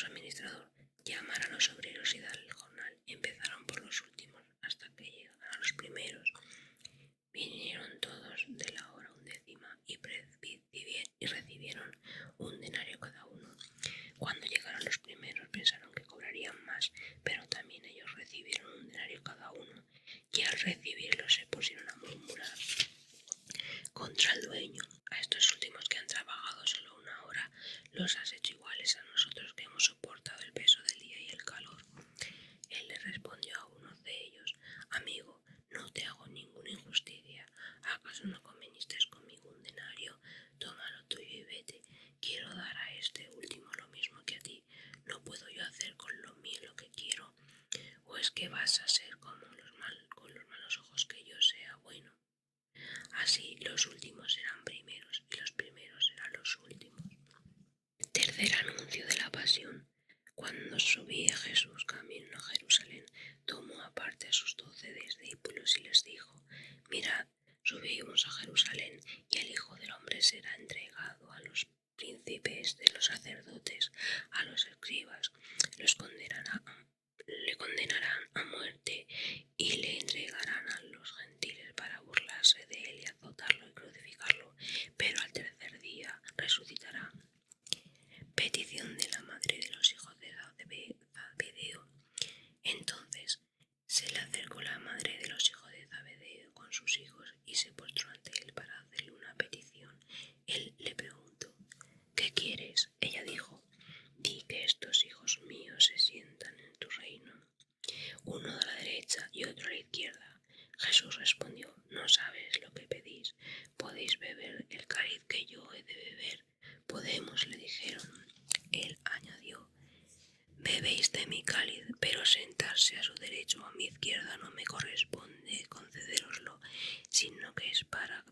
administrador: llamar a los obreros y dar el jornal. Empezaron por los últimos hasta que llegaron a los primeros. Vinieron todos de la hora 11ª y recibieron un denario cada uno. Cuando llegaron los primeros pensaron que cobrarían más, pero también ellos recibieron un denario cada uno, y al recibirlo se pusieron a murmurar contra el dueño: a estos últimos que han trabajado solo una hora, los has hecho iguales a nosotros que hemos soportado el peso del día y el calor. Él le respondió a uno de ellos: amigo, no te hago ninguna injusticia. ¿Acaso no conveniste conmigo un denario? Toma lo tuyo y vete. Quiero dar a este último lo mismo que a ti. ¿No puedo yo hacer con lo mío lo que quiero? ¿O es que vas a ser con los malos ojos que yo sea bueno? Así los últimos serán primeros y los primeros serán los últimos. Tercer anuncio de la pasión. Cuando subía Jesús camino a Jerusalén, tomó aparte a sus 12 discípulos y les dijo: mirad, subimos a Jerusalén, y el Hijo del Hombre será entregado a los príncipes de los sacerdotes, a los escribas, le condenarán a muerte y le entregarán a los gentiles para burlarse de él y azotarlo y crucificarlo, pero al tercer día resucitará. Petición de la madre de los hijos de Zebedeo. Entonces se le acercó la madre de los hijos de Zebedeo con sus hijos y se postró ante él para hacerle una petición. Jesús respondió: no sabéis lo que pedís. ¿Podéis beber el cáliz que yo he de beber? Podemos, le dijeron. Él añadió: bebéis de mi cáliz, pero sentarse a su derecha o a mi izquierda no me corresponde concederoslo, sino que es para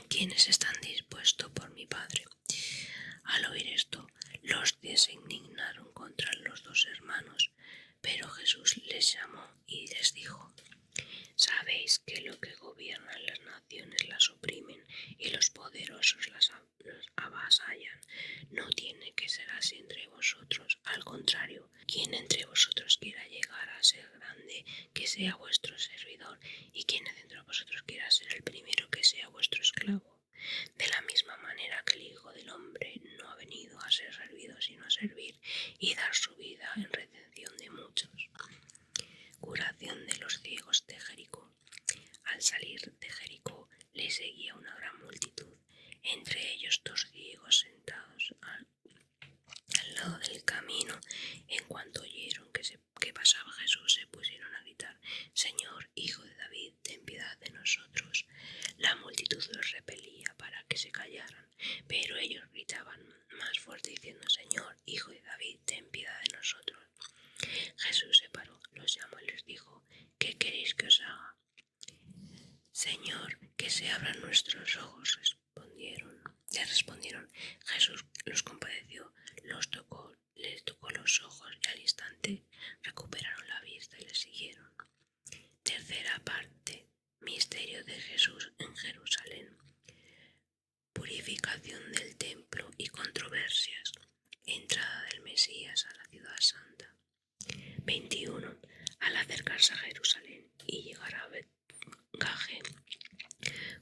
quienes están dispuestos por mi Padre. Al oír esto, los 10 se indignaron contra los 2 hermanos, pero Jesús les llamó y les dijo: sabéis que lo que gobiernan las naciones las oprimen y los poderosos los avasallan. No tiene que ser así entre vosotros. Al contrario, quien entre vosotros quiera llegar a ser grande, que sea vuestro servidor, y quien de entre vosotros quiera ser el primero, que sea vuestro esclavo. De la misma manera que el Hijo del Hombre no ha venido a ser servido, sino a servir y dar su vida en redención de muchos. Curación de los ciegos de Jericó. Al salir de Jericó le seguía una gran multitud, entre ellos 2 ciegos sentados al lado del camino. En cuanto oyeron que pasaba Jesús, se pusieron a gritar: Señor, Hijo de David, ten piedad de nosotros. La multitud los repelía para que se callaran, pero ellos gritaban más fuerte diciendo: Señor, Hijo de David, ten piedad de nosotros. Jesús se paró, los llamó y les dijo: ¿qué queréis que os haga? Señor, que se abran nuestros ojos, le respondieron. Jesús los compadeció, les tocó los ojos y al instante recuperaron la vista y le siguieron. Tercera parte. Misterio de Jesús en Jerusalén. Purificación del templo y controversias. Entrada del Mesías a la ciudad santa. 21. Al acercarse a Jerusalén y llegar a Betfagé,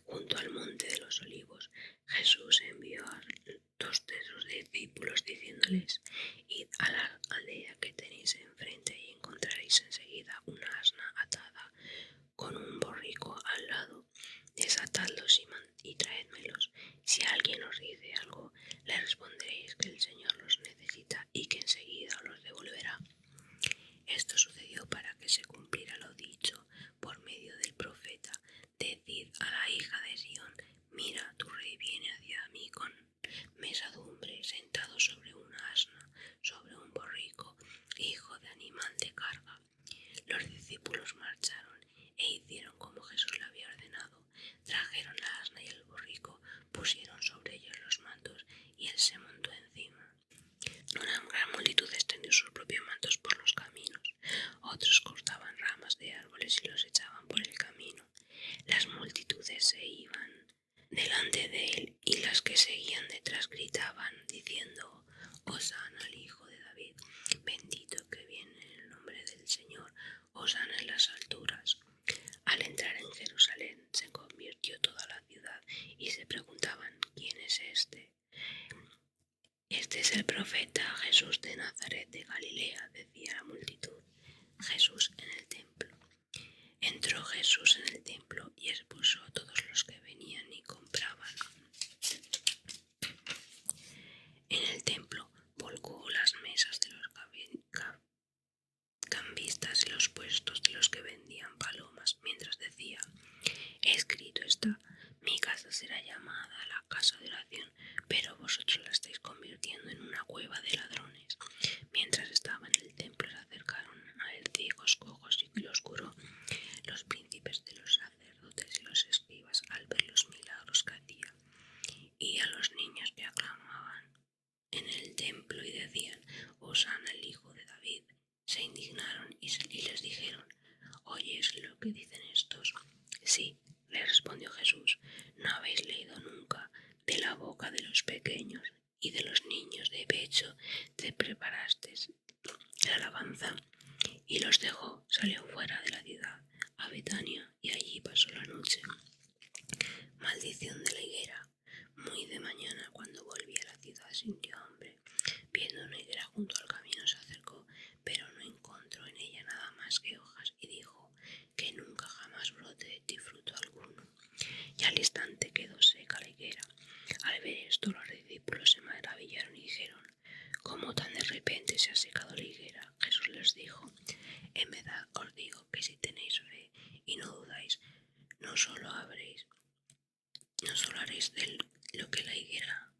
junto al monte de los olivos, Jesús envió a 2 de sus discípulos diciéndoles: id a la aldea que tenéis enfrente y encontraréis enseguida una asna atada con un borrico al lado. Desatadlos y traédmelos. Si alguien os dice algo, le responderéis que el Señor los necesita y que enseguida los devolverá. Esto sucedió para que se cumpliera lo dicho por medio del profeta: decid a la hija de Sión: mira, tu rey viene hacia mí con mesadumbre, sentado sobre una asna, sobre un borrico, hijo de animal de carga. Los discípulos marcharon e hicieron como Jesús le había ordenado. Trajeron la asna y el borrico, pusieron sobre ellos los mantos y él se montó encima. Una gran multitud extendió sus propios mantos por los caminos. Otros cortaban ramas de árboles y los echaban por el camino. Las multitudes se iban delante de él y las que seguían detrás gritaban diciendo: Hosana al Hijo de David, bendito que viene en el nombre del Señor, Hosana en las alturas. Al entrar en Jerusalén se convirtió toda la ciudad y se preguntaban: ¿quién es este? Este es el profeta Jesús de Nazaret de Galilea, decía la multitud. Jesús en el templo. Entró Jesús en el templo y expulsó a todos los que venían y compraban. En el templo volcó las mesas de los cambistas y los puestos de los que vendían palomas, mientras decía: escrito está: mi casa será llamada la casa de oración, pero vosotros la estáis convirtiendo en una cueva de ladrones. Mientras estaba en el templo se acercaron a él ciegos, cojos y los curó. Los príncipes de los sacerdotes y los escribas, al ver los milagros que hacía, y a los niños que aclamaban en el templo y decían: Hosana el Hijo de David, se indignaron y les dijeron: ¿oyes lo que dicen estos? Sí, le respondió Jesús. ¿No habéis leído nunca: de la boca de los pequeños y de los niños de pecho te preparaste la alabanza? Y los dejó, salió fuera de la ciudad, a Betania, y allí pasó la noche. Maldición de la higuera. Muy de mañana, cuando volvía a la ciudad, sintió hambre. Viendo una higuera junto al camino, se acercó, pero no encontró en ella nada más que hojas, y dijo: que nunca jamás brote de ti fruto alguno. Y al instante quedó seca la higuera. Al ver esto, los discípulos se maravillaron y dijeron: ¿cómo tan de repente se ha secado la higuera? Jesús les dijo: en verdad os digo que si tenéis fe y no dudáis, no solo haréis de lo que la higuera,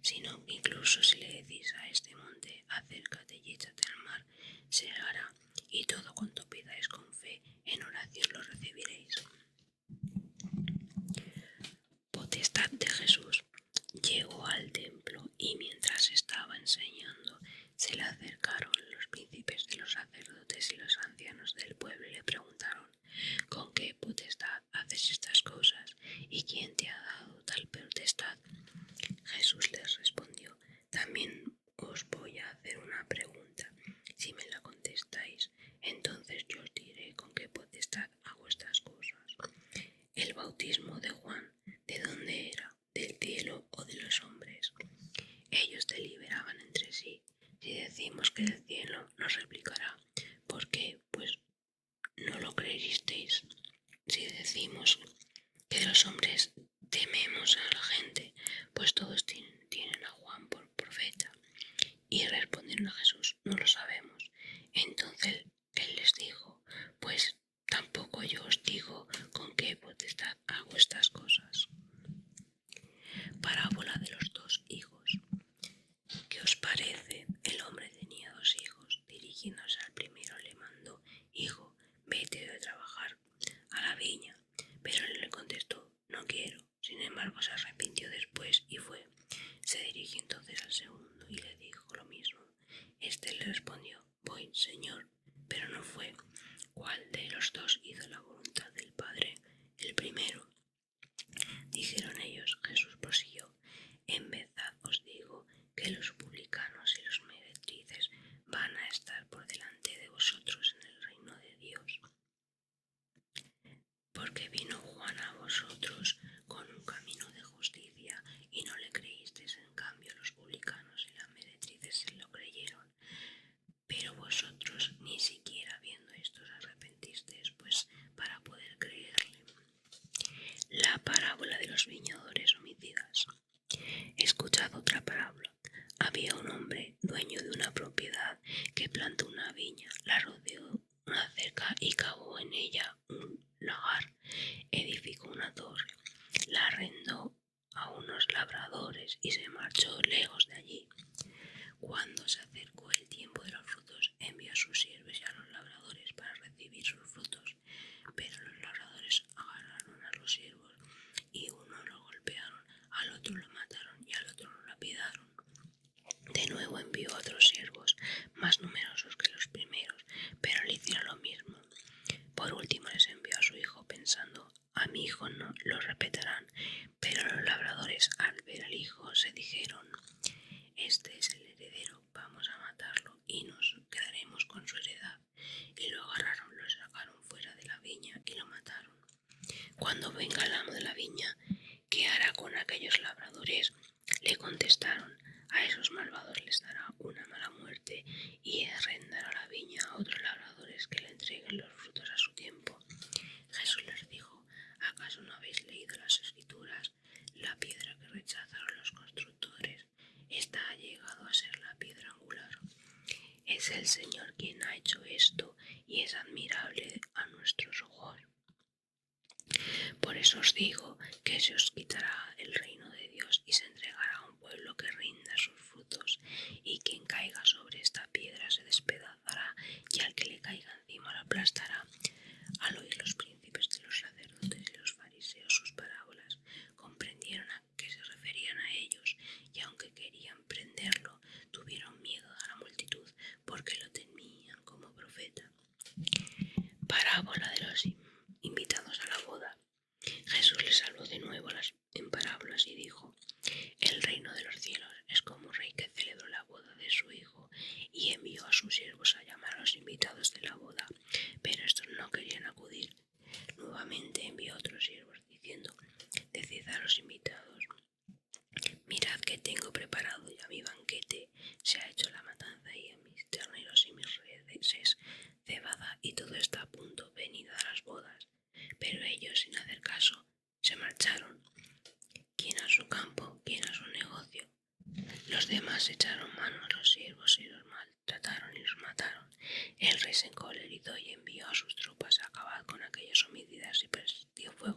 sino que incluso si le decís a este monte, acércate y échate al mar, se hará, y todo cuanto pidáis con fe en oración lo recibiréis. Potestad de Jesús. Llegó al templo y mientras estaba enseñando, se le acercaron los príncipes de los sacerdotes y los ancianos del pueblo y le preguntaron: ¿con qué potestad haces estas cosas? ¿Y quién te ha dado tal potestad? Jesús les respondió: también os voy a hacer una pregunta. Si me la contestáis, entonces yo os diré con qué potestad hago estas cosas. El bautismo de Juan, ¿de dónde era? ¿Del cielo o de los hombres? Ellos deliberaban entre sí. Si decimos que del cielo, nos replicará: ¿por qué? Pues no lo creísteis. Si decimos que de los hombres, tememos a la gente, pues todos tienen a Juan por profeta. Y respondieron a Jesús: no lo sabemos. Entonces él les dijo: pues tampoco yo os digo con qué potestad hago estas cosas. Parábola de los 2 hijos. ¿Qué os parece? El hombre tenía 2 hijos. Dirigiéndose al primero le mandó: hijo, vete a trabajar a la viña. Pero él le contestó: no quiero. Sin embargo, se arrepintió después y fue. Se dirigió entonces al segundo y le dijo lo mismo. Este le respondió: voy, Señor. Pero no fue. ¿Cuál de los 2 hizo la voluntad del Padre? El primero. Dijeron ellos. Jesús prosiguió: en verdad os digo que los publicanos y los meretrices van a estar por delante de vosotros en el reino de Dios. Porque vino Juan a vosotros con un camino de justicia y no le creísteis, en cambio los publicanos y las meretrices sí lo creyeron. Pero vosotros ni siquiera viendo esto os arrepentisteis, pues para poder creerle. La parábola de los viñadores homicidas. Escuchad otra parábola. Había un hombre, dueño de una propiedad, que plantó una viña, la rodeó una cerca y cavó en ella un lagar. Edificó una torre, la arrendó a unos labradores y se marchó lejos de allí. Cuando se acercó el tiempo de los frutos, envió a sus siervos y a los labradores para recibir sus frutos. Pero los labradores agarraron a los siervos y uno lo golpearon, al otro lo mataron y al otro lo lapidaron. De nuevo envió a otros siervos, más numerosos que los primeros, pero le hicieron lo mismo. Por último les envió a su hijo pensando: a mi hijo no lo respetarán. Pero los labradores, al ver al hijo, se dijeron: este es el heredero, vamos a matarlo y nos quedaremos con su heredad. Y lo agarraron, lo sacaron fuera de la viña y lo mataron. Cuando venga el amo de la viña, ¿qué hará con aquellos labradores? Le contestaron: a esos malvados les dará una mala muerte y arrendará la viña a otros labradores que le entreguen los frutos a su tiempo. Jesús les dijo: ¿acaso no habéis leído las Escrituras? La piedra que rechazaron los constructores, esta ha llegado a ser la piedra angular. Es el Señor quien ha hecho esto y es admirable a nuestros ojos. Por eso os digo que se os quitará el reino de Dios y se entregará a un pueblo que rinda sus frutos, y quien caiga sobre esta piedra se despedazará, y al que le caiga encima lo aplastará. Al oír los príncipes de los sacerdotes y los fariseos sus parábolas, comprendieron a qué se referían a ellos, y aunque querían prenderlo, tuvieron miedo a la multitud, porque lo temían como profeta. Parábola de los invitados a la boda. Jesús les habló de nuevo en parábolas y dijo: el reino de los cielos es como un rey que celebró la boda de su hijo y envió a sus siervos a llamar a los invitados de la boda, pero estos no querían acudir. Nuevamente envió a otros siervos diciendo: decid a los invitados: mirad que tengo preparado ya mi banquete, se ha hecho la matanza y en mis terneros y mis reses cebada y todo está a punto, venid a las bodas. Pero ellos, sin hacer caso, se marcharon, quien a su campo, quien a su negocio. Los demás echaron mano a los siervos y los maltrataron y los mataron. El rey se encolerizó y envió a sus tropas a acabar con aquellos homicidas y prendió fuego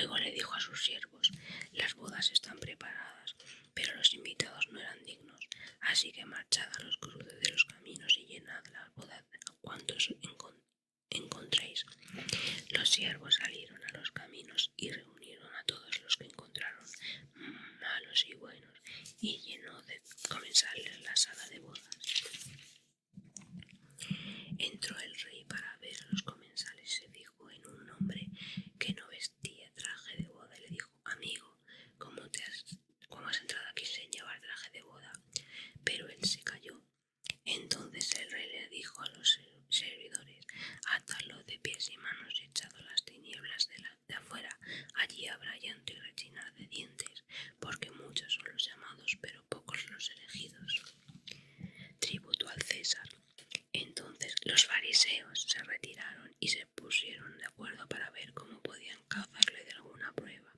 Luego le dijo a sus siervos: las bodas están preparadas, pero los invitados no eran dignos. Así que marchad a los cruces de los caminos y llenad las bodas a cuantos encontréis. Los siervos salieron a los caminos y reunieron a todos los que encontraron, malos y buenos, y llenó de comensales la sala de bodas. Entró el rey para ver a los comensales y se fijó en un hombre que no vestía traje de boda y le dijo: amigo, ¿cómo has entrado aquí sin llevar traje de boda? Pero él se calló. Entonces el rey le dijo a los servidores: atadlo de pies y manos y echadlo a las tinieblas de afuera. Allí habrá llanto y rechinar de dientes, porque muchos son los llamados, pero pocos los elegidos. Tributo al César. Entonces los fariseos se retiraron y se pusieron de acuerdo para ver cómo podían causarle de alguna prueba,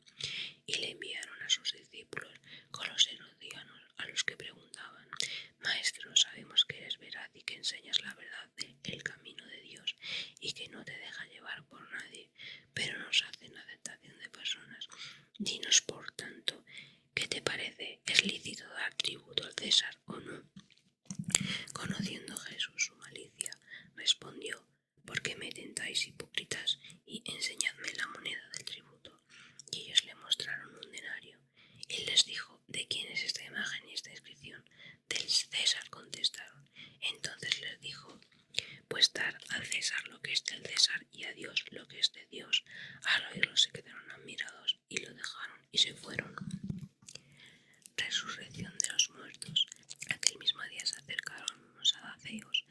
y le enviaron a sus discípulos con los herodianos, a los que preguntaban: Maestro, sabemos que eres veraz y que enseñas la verdad del camino de Dios y que no te deja llevar por nadie, pero nos hacen aceptación de personas. Dinos, por tanto, ¿qué te parece? ¿Es lícito dar tributo al César o no? Conociendo Jesús su malicia, respondió: ¿por qué me tentáis, hipócritas? Y enseñadme la moneda del tributo. Y ellos le mostraron un denario. Él les dijo: ¿de quién es esta imagen y esta inscripción? Del César, contestaron. Entonces les dijo: pues dar al César lo que es del César y a Dios lo que es de Dios. Al oírlo se quedaron admirados y lo dejaron y se fueron. Resurrección de los muertos. Aquel mismo día se acercaron unos saduceos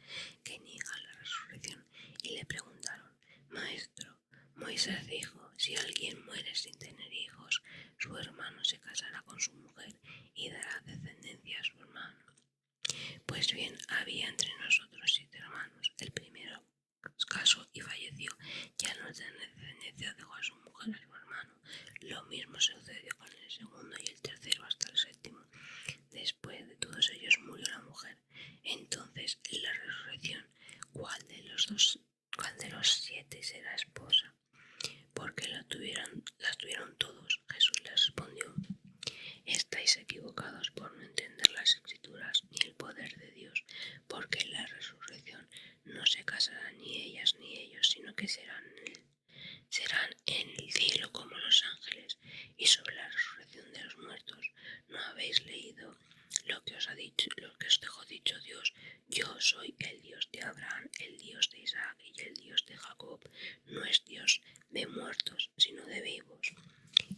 que niegan la resurrección y le preguntaron: Maestro, Moisés dijo: si alguien muere sin tener hijos, su hermano se casará con su mujer y dará descendencia a su hermano. Pues bien, había entre nosotros 7 hermanos. El primero casó y falleció, ya no tenía descendencia, dejó a su mujer a su hermano. Lo mismo sucedió con el segundo y el tercero hasta el séptimo. Después de todos ellos murió la mujer. Entonces, en la resurrección, ¿cuál de los 7 será esposa? Porque las tuvieron todos. Jesús les respondió: estáis equivocados por no entender las Escrituras ni el poder de Dios, porque en la resurrección no se casarán ni ellas ni ellos, sino que serán en el cielo como los ángeles. Y sobre la resurrección de los muertos, ¿no habéis leído lo que os dejó dicho Dios? Yo soy el Dios de Abraham, el Dios de Isaac y el Dios de Jacob. No es Dios de muertos, sino de vivos.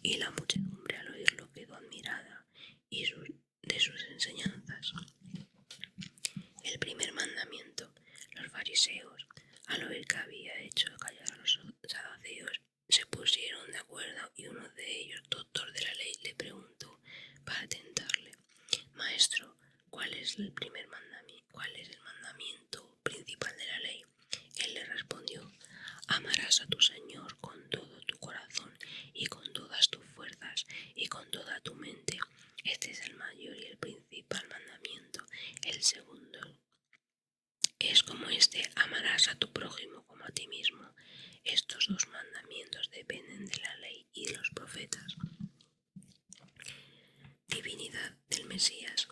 Y la muchedumbre al oírlo quedó admirada de sus enseñanzas. El primer mandamiento. Los fariseos, al oír que había hecho callar a los saduceos, se pusieron de acuerdo y uno de ellos, doctor de la ley, le preguntó para tentarle: Maestro, ¿cuál es el mandamiento principal de la ley? Él le respondió: amarás a tu Señor con todo tu corazón y con todas tus fuerzas y con toda tu mente. Este es el mayor y el principal mandamiento. El segundo es como este: amarás a tu prójimo como a ti mismo. Estos 2 mandamientos dependen de la ley y de los profetas. Divinidad del Mesías.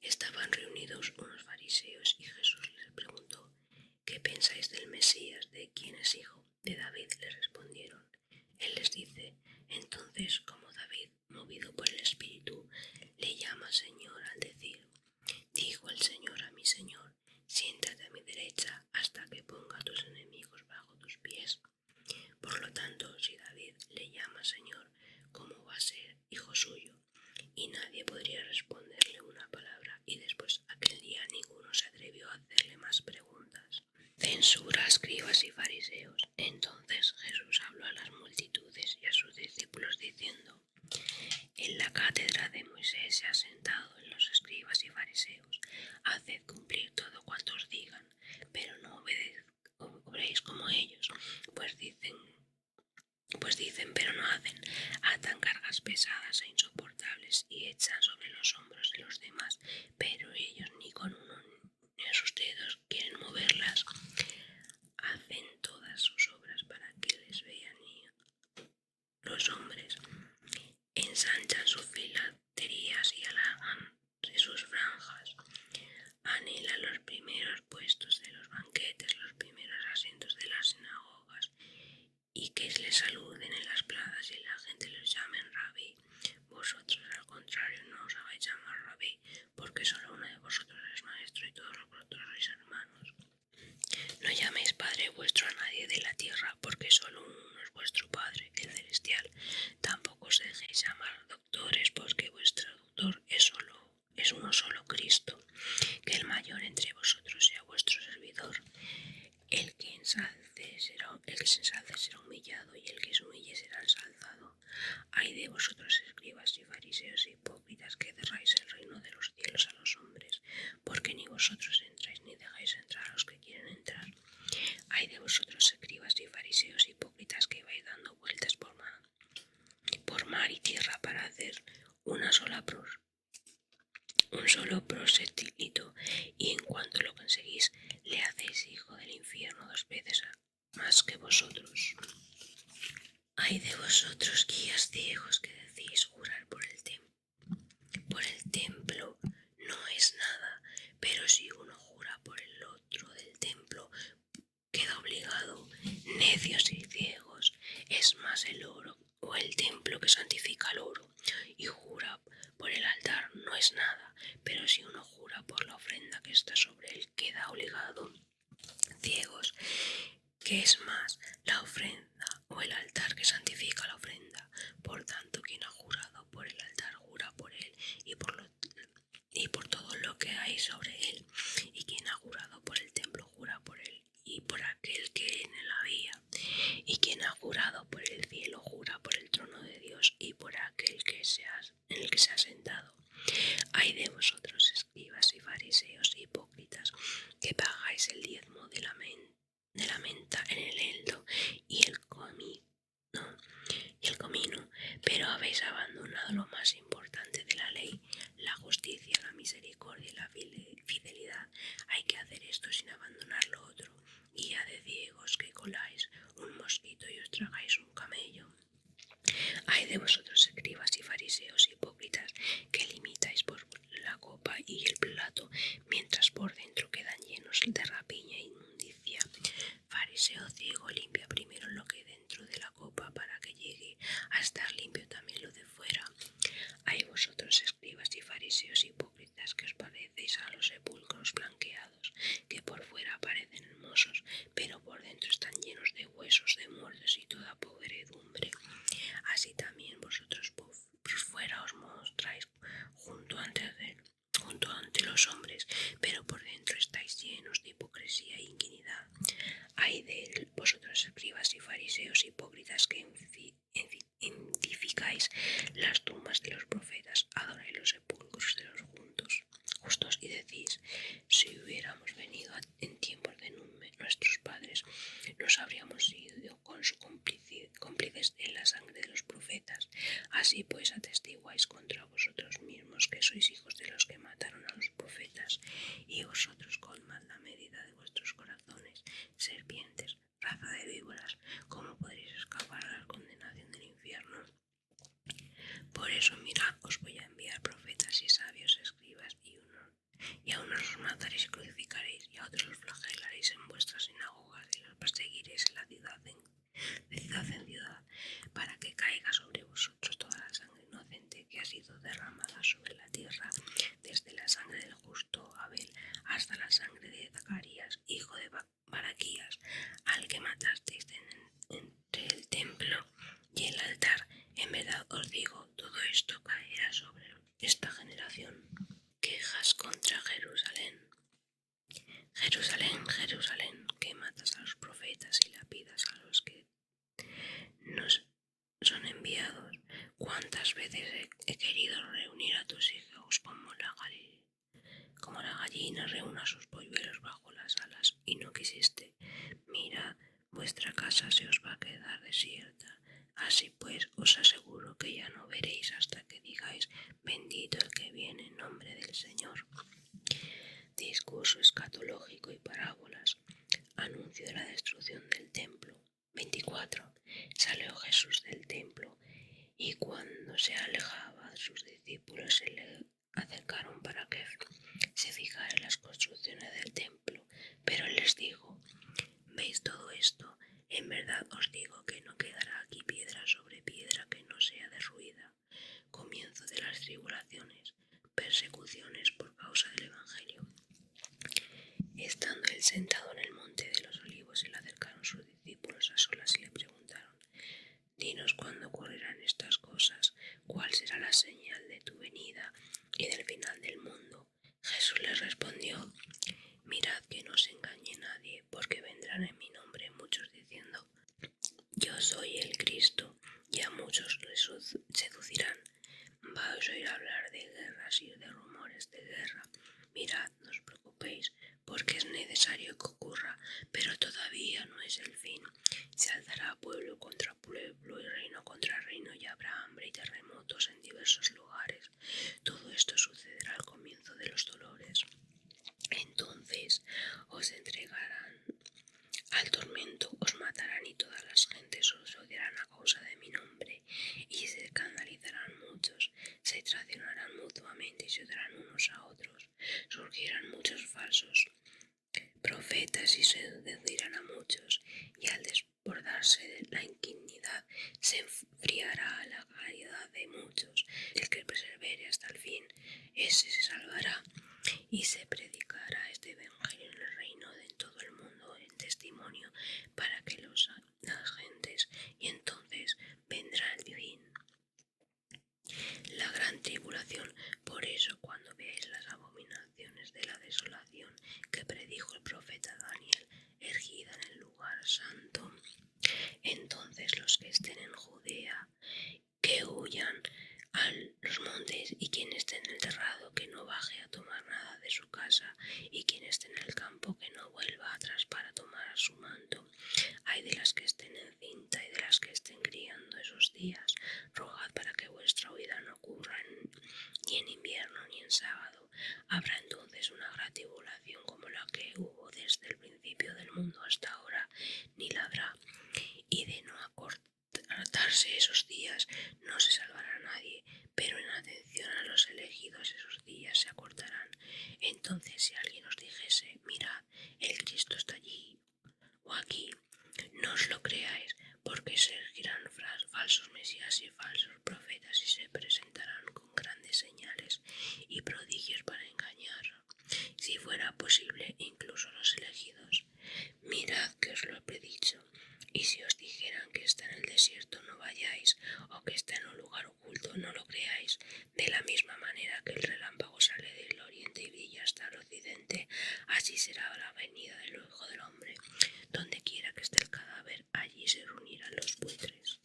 Estaban reunidos unos fariseos y Jesús les preguntó: ¿qué pensáis del Mesías? ¿De quién es hijo? De David, le respondieron. Él les dice: entonces, como David, movido por el Espíritu, le llama Señor al decir: dijo el Señor a mi Señor: siéntate a mi derecha hasta que ponga a tus enemigos bajo tus pies. Por lo tanto, si David le llama Señor, ¿cómo va a ser hijo suyo? Y nadie podría responderle una palabra, y después aquel día ninguno se atrevió a hacerle más preguntas. Censura a escribas y fariseos. Entonces Jesús habló a las multitudes y a sus discípulos diciendo: en la cátedra de Moisés se ha sentado en los escribas y fariseos. Haced cumplir todo cuanto os digan, pero no obréis como ellos, pues dicen pero no hacen. Atan cargas pesadas e insoportables y echan sobre los hombros de los demás, pero ellos ni con uno ni a sus dedos quieren moverlas. Hacen todas sus obras para que les vean los hombres. vosotros, al contrario, no os hagáis llamar rabí, porque solo uno de vosotros es maestro y todos vosotros sois hermanos. No llaméis Padre vuestro a nadie de la tierra, porque solo uno es vuestro Padre, el celestial. Tampoco os dejéis llamar doctores, porque vuestro doctor es uno solo, Cristo. Que el mayor entre vosotros sea vuestro servidor. El que se ensalce será humillado, y el que se humille será ensalzado. Ay de vosotros, escribas y fariseos hipócritas, que cerráis el reino de los cielos a los hombres, porque ni vosotros entráis ni dejáis entrar a los que quieren entrar. Ay de vosotros, escribas y fariseos hipócritas, que vais dando vueltas por mar y tierra para hacer un solo proselito, y en cuanto lo conseguís, le hacéis hijo del infierno 2 veces más que vosotros. Ay de vosotros, guías ciegos, que decís jurar por el templo no es nada, pero si uno jura por el otro del templo, queda obligado. Necios y ciegos, es más el oro o el templo que santifica el oro, y jura por el altar no es nada, pero si uno jura por la ofrenda que está sobre él, queda obligado. Ciegos, ¿qué es más, la ofrenda o el altar que santifica la ofrenda? Por tanto, quien ha jurado por el altar jura por él y por todo lo que hay sobre él, y quien ha jurado por el templo jura por él y por aquel que en él había, y quien ha jurado por el cielo jura por el trono de Dios y por aquel en el que se ha sentado. Ay de vosotros, escribas y fariseos hipócritas, que pagáis el diezmo de la menta en el eneldo y el comino, pero habéis abandonado lo más importante de la ley, la justicia, la misericordia y la fidelidad. Hay que hacer esto sin abandonar lo otro. Guía de ciegos, que coláis un mosquito y os tragáis un camello. Ay de vosotros, escribas y fariseos hipócritas, que limitáis por la copa y el plato, mientras por dentro quedan llenos de rapiña e inmundicia. Fariseo ciego, limpia primero lo que dentro de la copa, para que llegue a estar limpio también lo de fuera. Ay vosotros, escribas y fariseos hipócritas, que os parecéis a los sepulcros blanqueados, que por fuera parecen hermosos, pero por dentro están llenos de huesos, de muertos y toda podredumbre. Así también vosotros por fuera os mostráis junto ante los hombres, pero por dentro estáis llenos de hipocresía e iniquidad. Ay de vosotros, escribas y fariseos hipócritas, que edificáis las tumbas de los profetas, adoráis los sepulcros de los justos, y decís: si hubiéramos venido en tiempos de nuestros padres, nos habríamos ido con su cómplices en la sangre de los profetas. Así pues atestiguáis contra vosotros mismos que sois hijos de los que mataron a los profetas, y vosotros colmad la medida de vuestros corazones. Serpientes, raza de víboras, ¿cómo podréis escapar a la condenación del infierno? Por eso mirad, os voy a enviar profetas y sabios escribas, y a unos los mataréis y crucificaréis, y a otros los flagelaréis en vuestras sinagogas, y los perseguiréis en la ciudad en ciudad, para que caiga sobre vosotros toda la sangre inocente que ha sido derramada sobre la tierra, desde la sangre del justo Abel hasta la sangre de Zacarías, hijo de Baraquías, al que matasteis entre el templo y el altar. En verdad os digo, todo esto caerá sobre esta generación. Quejas contra Jerusalén. Jerusalén, Jerusalén, que matas a los profetas y lapidas a los que nos son enviados. ¿Cuántas veces he querido reunir a tus hijos como la gallina reúne a sus polluelos bajo las alas, y no quisiste? Mira, vuestra casa se os va a quedar desierta. Así pues, os aseguro que ya no veréis hasta que digáis: bendito el que viene en nombre del Señor. Discurso escatológico y parábolas. Anuncio de la destrucción del templo. 24. Salió Jesús del templo, y cuando se alejaba, sus discípulos se le acercaron para que se fijara en las construcciones del templo. Pero él les dijo: ¿veis todo esto? En verdad os digo que no quedará aquí piedra sobre piedra que no sea derruida. Comienzo persecuciones por causa del Evangelio. Estando él sentado en el monte de los Olivos, se le acercaron sus discípulos a solas y le preguntaron: «Dinos cuándo ocurrirán estas cosas, cuál será la señal de tu venida y del final del mundo». Jesús les respondió: «Mirad que no os engañe nadie, porque vendrán en mi nombre muchos diciendo: Yo soy el Cristo, y a muchos les seducirán. Vais a oír hablar de guerras y de rumores de guerra. Mirad, no os preocupéis, porque es necesario que ocurra, pero todavía no es el fin. Se alzará pueblo contra pueblo y reino contra reino, y habrá hambre y terremotos en diversos lugares. Todo esto sucederá al comienzo de los dolores. Entonces os entregarán al tormento, os matarán y todas las gentes os odiarán a causa de mi nombre, y se escandalizarán muchos, se traicionarán mutuamente y se odiarán unos a otros. Surgirán muchos falsos profetas y seducirán a muchos, y al desbordarse de la indignidad se enfriará la caridad de muchos. El que persevere hasta el fin, ese se salvará. Y se predicará este evangelio en el reino de todo el mundo en testimonio para que las gentes, y entonces vendrá el fin, la gran tribulación. Por eso, cuando veáis las abominaciones de la desolación que predijo el profeta Daniel, erguida en el lugar santo, entonces los que estén en Judea que huyan a los montes, y quien esté en el terrado que no baje a tomar nada de su casa, y quien esté en el campo que no vuelva atrás para tomar su manto. Ay de las que estén encinta y de las que estén criando esos días. Rogad para que vuestra huida no ocurra ni en invierno ni en sábado. Habrá entonces una gran tribulación como la que hubo desde el principio del mundo hasta ahora, ni la habrá. Y de no acortarse esos días no se salvará nadie, pero en atención a los elegidos esos días se acortarán. Entonces, si alguien os dijese: mirad, el Cristo está allí o aquí, no os lo creáis, porque surgirán falsos mesías y falsos profetas, y se presentarán con grandes señales y prodigios para engañar, si fuera posible, incluso los elegidos. Mirad que os lo he predicho. Y si os dijeran que está en el desierto, no vayáis, o que está en un lugar oculto, no lo creáis. De la misma manera que el relámpago sale del oriente y brilla hasta el occidente, así será la venida del Hijo del Hombre. Donde quiera que esté el cadáver, allí se reunirán los buitres.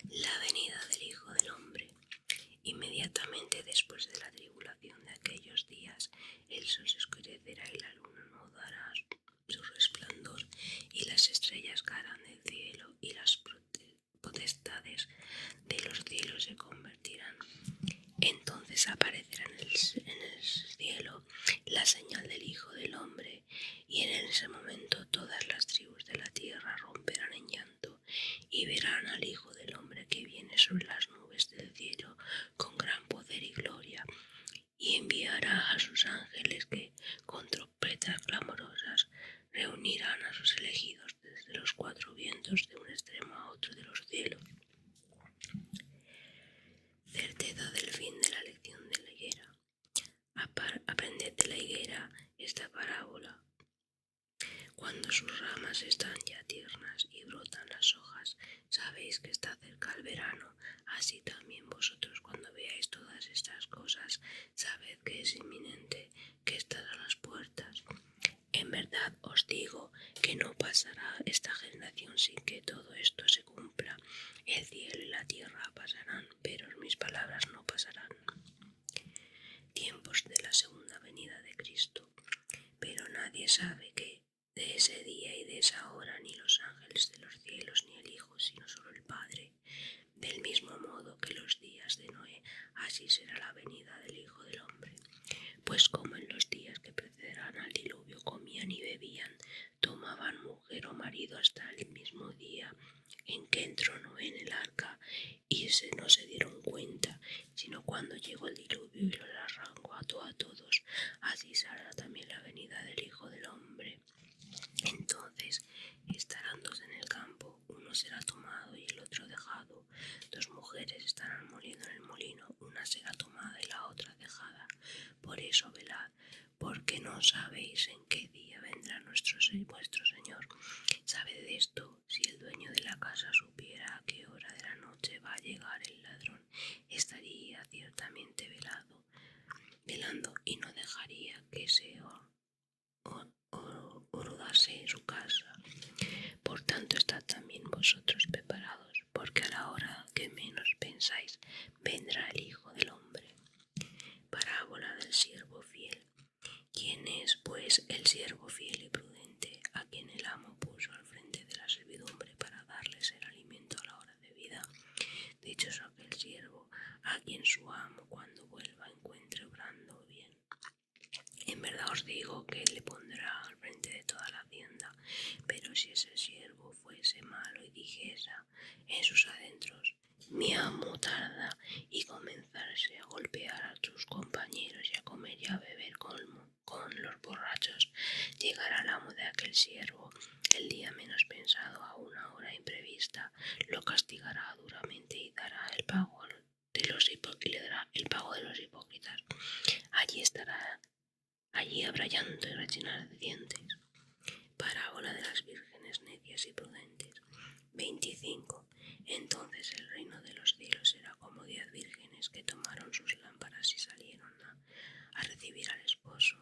La venida del Hijo del Hombre. Inmediatamente después de la tribulación de aquellos días, el sol se oscurecerá y la luna no dará su resplandor, y las estrellas caerán del cielo, y las potestades de los cielos se convertirán. Entonces aparecerá en el cielo la señal del Hijo del Hombre, y en ese momento todas las tribus de la tierra romperán en llanto, y verán al Hijo del Hombre que viene sobre las nubes del cielo con gran poder y gloria, y enviará a sus ángeles que, con trompetas clamorosas, reunirán a sus elegidos desde los cuatro vientos de un extremo a otro de los cielos. Certeza del fin de la lección de la higuera. Aprended de la higuera esta parábola. Cuando sus ramas están ya tiernas y brotan las hojas, sabéis que está cerca el verano. Así también vosotros, cuando veáis todas estas cosas, sabed que es inminente, que están a las puertas. En verdad os digo que no pasará esta generación sin que todo esto se cumpla. El cielo y la tierra pasarán, pero mis palabras no pasarán. Tiempos de la segunda venida de Cristo. Pero nadie sabe que de ese día y de esa hora, ni los ángeles de los cielos, ni el Hijo, sino solo el Padre. Del mismo modo que los días de Noé, así será la venida del Hijo del Hombre. Pues como en los días que precederán al diluvio comían y bebían, tomaban mujer o marido hasta el mismo día en que entró Noé en el arca, y no se dieron cuenta, sino cuando llegó el diluvio y los arrancó a todos. Así será también la venida del Hijo del Hombre. Entonces estarán dos en el campo, uno será tomado y el otro dejado. Dos mujeres mujeres estarán moliendo en el molino, una será tomada y la otra dejada. Por eso velad, porque no sabéis en qué día vendrá vuestro Señor. Sabed esto, si el dueño de la casa supiera a qué hora de la noche va a llegar el ladrón, estaría ciertamente velando y no dejaría que se hurtase su casa. Por tanto, estad también vosotros preparados, porque a la hora que menos pensáis, vendrá el Hijo del Hombre. Parábola del siervo fiel. ¿Quién es, pues, el siervo fiel y prudente, a quien el amo puso al frente de la servidumbre para darles el alimento a la hora debida? Dichoso aquel siervo, a quien su amo, cuando vuelva, encuentre obrando bien. En verdad os digo que le pondrá al frente de toda la hacienda. Pero si ese siervo fuese malo y dijese en sus adentros: mi amo tarda, y comenzarse a golpear a sus compañeros y a comer y a beber con los borrachos, llegará el amo de aquel siervo el día menos pensado, a una hora imprevista, lo castigará duramente y dará el pago le dará el pago de los hipócritas. Allí habrá llanto y rechinar de dientes. Parábola de las vírgenes necias y prudentes. 25. Entonces el reino de los cielos será como 10 vírgenes que tomaron sus lámparas y salieron a recibir al esposo.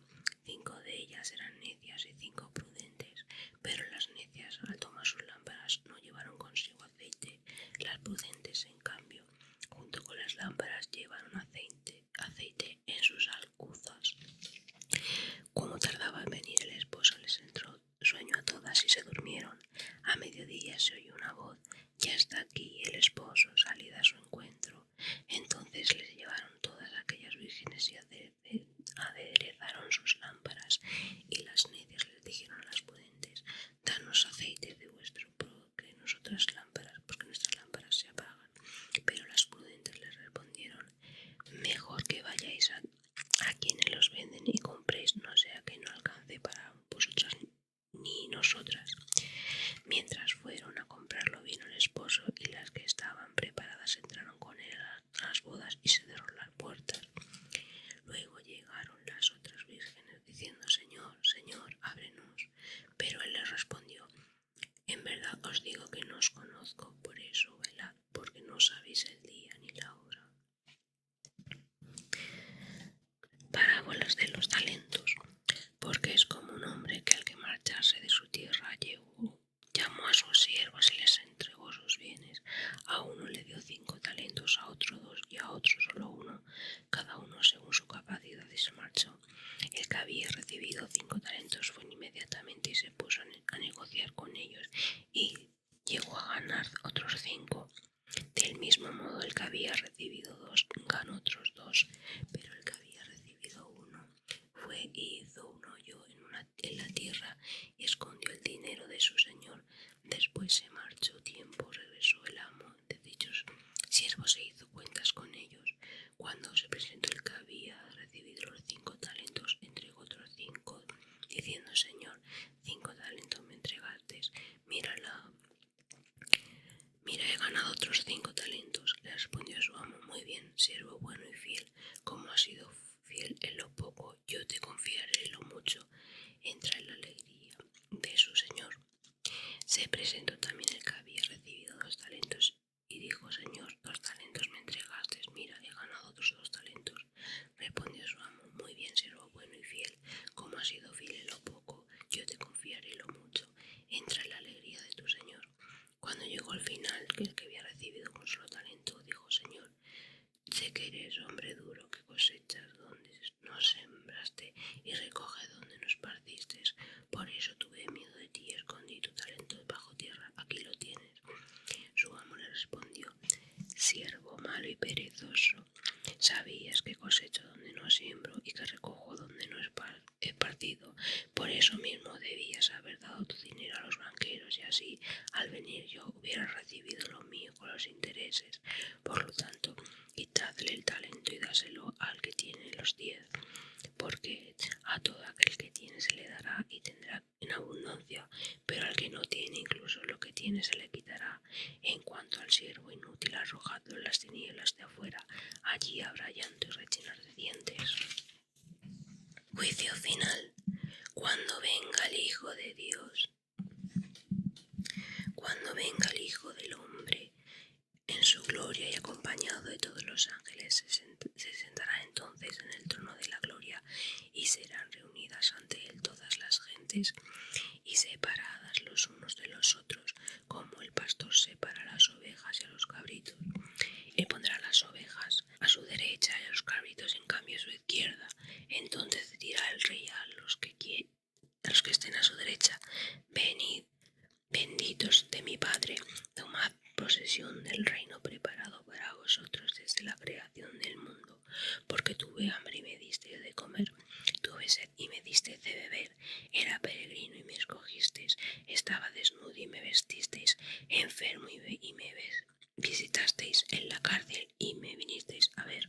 5 de ellas eran necias y 5 prudentes, pero las necias, al tomar sus lámparas, no llevaron consigo aceite. Las prudentes, en cambio, junto con las lámparas, llevaron aceite en sus alcuzas. Como tardaba en venir el esposo, les entró sueño a todas y se durmieron. A mediodía se oyó una voz: ya está aquí el esposo, salid a su encuentro. Entonces les llevaron todas aquellas vírgenes y aderezaron sus lámparas. Y las necias les dijeron a las prudentes: danos aceite de vuestro, porque nuestras lámparas se apagan. Pero las prudentes les respondieron: mejor que vayáis a quienes los venden y compréis, no sea que no alcance para vosotras ni nosotras. Mientras fueron a comprarlo, vino el esposo, y las que estaban preparadas entraron con él a las bodas y se cerraron las puertas. Luego llegaron las otras vírgenes diciendo: Señor, Señor, ábrenos. Pero él les respondió: en verdad os digo que no os conozco, por eso velad, porque no sabéis el día ni la hora. Parábolas de los talentos. Porque es como un hombre que al que marcharse de su tierra llamó a sus siervos y les entregó sus bienes. A uno le dio 5 talentos, a otro 2 y a otro solo 1, cada uno según su capacidad, y se marchó. El que había recibido 5 talentos fue inmediatamente y se puso a negociar con ellos y llegó a ganar otros 5. Del mismo modo, el que había recibido 2 ganó otros 2, pero el que había recibido 1 fue y hizo un hoyo en la tierra y escondió el dinero de su señor. Después se marchó tiempo, regresó el amo de dichos siervos e hizo cuentas con ellos. Cuando se presentó el que había recibido los 5 talentos, entregó otros 5, diciendo: Señor, 5 talentos me entregaste, mira, he ganado otros 5 talentos. Le respondió su amo: muy bien, siervo bueno y fiel, como has sido fiel en lo poco, yo te confiaré en lo mucho. Entra en la alegría de su señor. Se presentó también el que había recibido 2 talentos y dijo: Señor, 2 talentos me entregaste, mira, he ganado otros 2 talentos. Respondió su amo: muy bien, siervo bueno y fiel, como has sido fiel en lo poco, yo te confiaré en lo mucho. Entra en la alegría de tu señor. Cuando llegó al final, el que había recibido un solo talento dijo: Señor, sé que eres hombre duro, que cosechas donde no sembraste y recoges donde no esparciste. Por eso tuve miedo de ti y escondí tu talento bajo tierra. Aquí lo tienes. Su amo le respondió: siervo malo y perezoso, sabías que cosecho donde no siembro y que recojo donde no he partido. Por eso mismo debías haber dado tu dinero a los banqueros, y así, al venir yo, hubiera recibido lo mío con los intereses. Por lo tanto, quitadle el talento y dáselo al que tiene los 10, porque a todo aquel que tiene se le dará y tendrá en abundancia, pero al que no tiene, incluso lo que tiene se le quitará. En cuanto al siervo inútil, arrojadlo en las tinieblas de afuera, allí habrá llanto y rechinar de dientes. Juicio final. Cuando venga el Hijo de Dios, cuando venga el Hijo del Hombre en su gloria y acompañado de todos los ángeles, se sentará entonces en el trono de la gloria y serán reunidas ante él todas las gentes y separadas los unos de los otros, como el pastor separa las ovejas y a los cabritos. Y pondrá las ovejas a su derecha y a los cabritos en cambio a su izquierda. Entonces dirá el rey a los que estén a su derecha: venid, benditos de mi Padre, tomad posesión del reino preparado para vosotros desde la creación del mundo, porque tuve hambre y me disteis de comer, tuve sed y me disteis de beber, era peregrino y me escogisteis, estaba desnudo y me vestisteis, enfermo y me visitasteis, en la cárcel y me vinisteis a ver.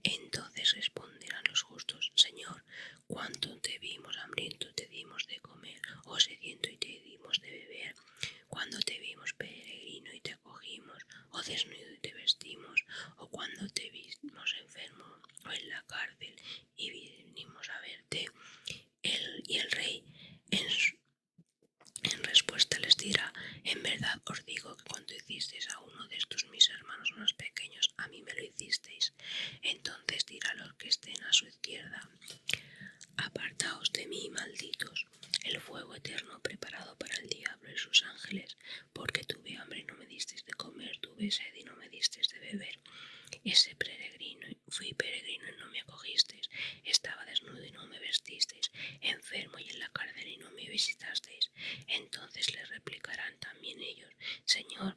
Entonces responderán los justos: Señor, cuando te vimos hambriento te dimos de comer, o sediento y te dimos de beber, cuando te vimos peregrino y te acogimos, o desnudo y te vestimos, o cuando te vimos enfermo o en la cárcel y vinimos a verte. El rey en respuesta les dirá: en verdad os digo que cuando hicisteis a uno de estos mis hermanos más pequeños, a mí me lo hicisteis. Entonces dirá a los que estén a su izquierda: apartaos de mí, malditos, el fuego eterno preparado para el diablo y sus ángeles, porque tuve hambre y no me disteis de comer, tuve sed y no me disteis de beber, fui peregrino y no me acogisteis, estaba desnudo y no me vestisteis, enfermo y en la cárcel y no me visitasteis. Entonces les replicarán también ellos: Señor,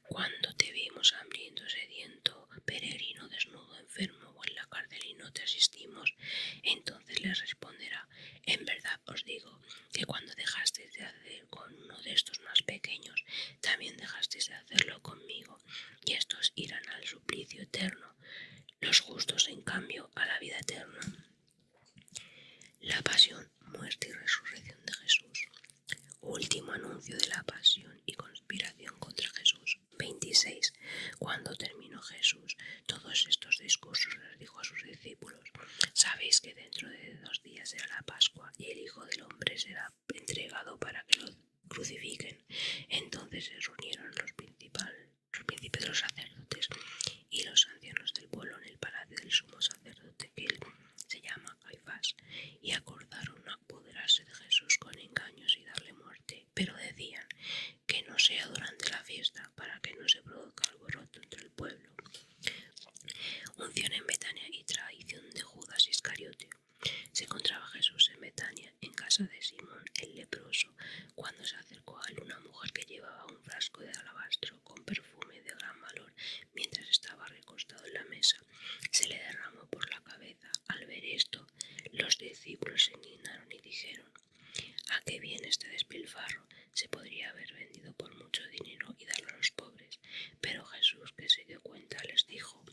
cuando te vimos hambriento, sediento, peregrino, desnudo, enfermo o en la cárcel y no te asistimos. Entonces les responderá: en verdad os digo que cuando dejasteis de hacer con uno de estos más pequeños, también dejasteis de hacerlo conmigo. Y estos irán al suplicio eterno, los justos en cambio a la vida eterna. La pasión, muerte y resurrección de Jesús. Último anuncio de la pasión y conspiración contra Jesús. 26. Cuando terminó Jesús todos estos discursos, les dijo a sus discípulos: sabéis que dentro de 2 días será la Pascua y el Hijo del Hombre será entregado para que lo crucifiquen. Entonces se reunieron los príncipes de los sacerdotes y los ancianos del pueblo en el palacio del sumo sacerdote, que él se llama Caifás, y acordaron apoderarse de Jesús con engaños y darle muerte, pero decían: que no sea durante la fiesta, para que no se produzca alboroto entre el pueblo. Unción en Betania y traición de Judas Iscariote. Se encontraba Jesús en Betania, en casa de Simón el leproso, cuando se acercó a él una mujer que llevaba un frasco de alabastro con perfume de gran valor. Mientras estaba recostado en la mesa, se le derramó por la cabeza. Al ver esto, los discípulos se indignaron y dijeron: ¿a qué viene este despilfarro? Se podría haber vendido por mucho dinero y darlo a los pobres. Pero Jesús, que se dio cuenta, les dijo: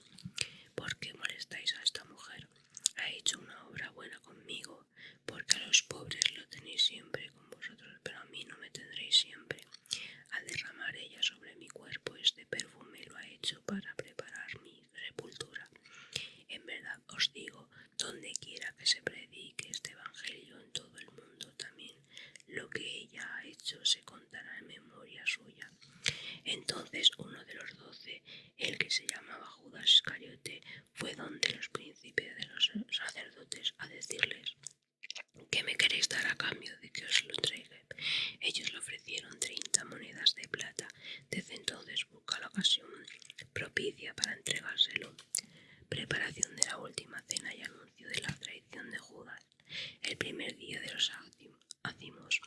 ¿por qué molestáis a esta mujer? Ha hecho una obra buena conmigo, porque a los pobres lo tenéis siempre con vosotros, pero a mí no me tendréis siempre. Al derramar ella sobre mi cuerpo este perfume, lo ha hecho para preparar mi sepultura. En verdad os digo, donde quiera que se predique este evangelio en todo el mundo, también lo que ella ha hecho se contará en memoria suya. Entonces uno de los 12, el que se llamaba Judas Iscariote, fue donde los príncipes de los sacerdotes a decirles: ¿qué me queréis dar a cambio de que os lo entregue? Ellos le ofrecieron 30 monedas de plata. Desde entonces busca la ocasión propicia para entregárselo. Preparación de la última cena y anuncio de la traición de Judas. El primer día de los ácimos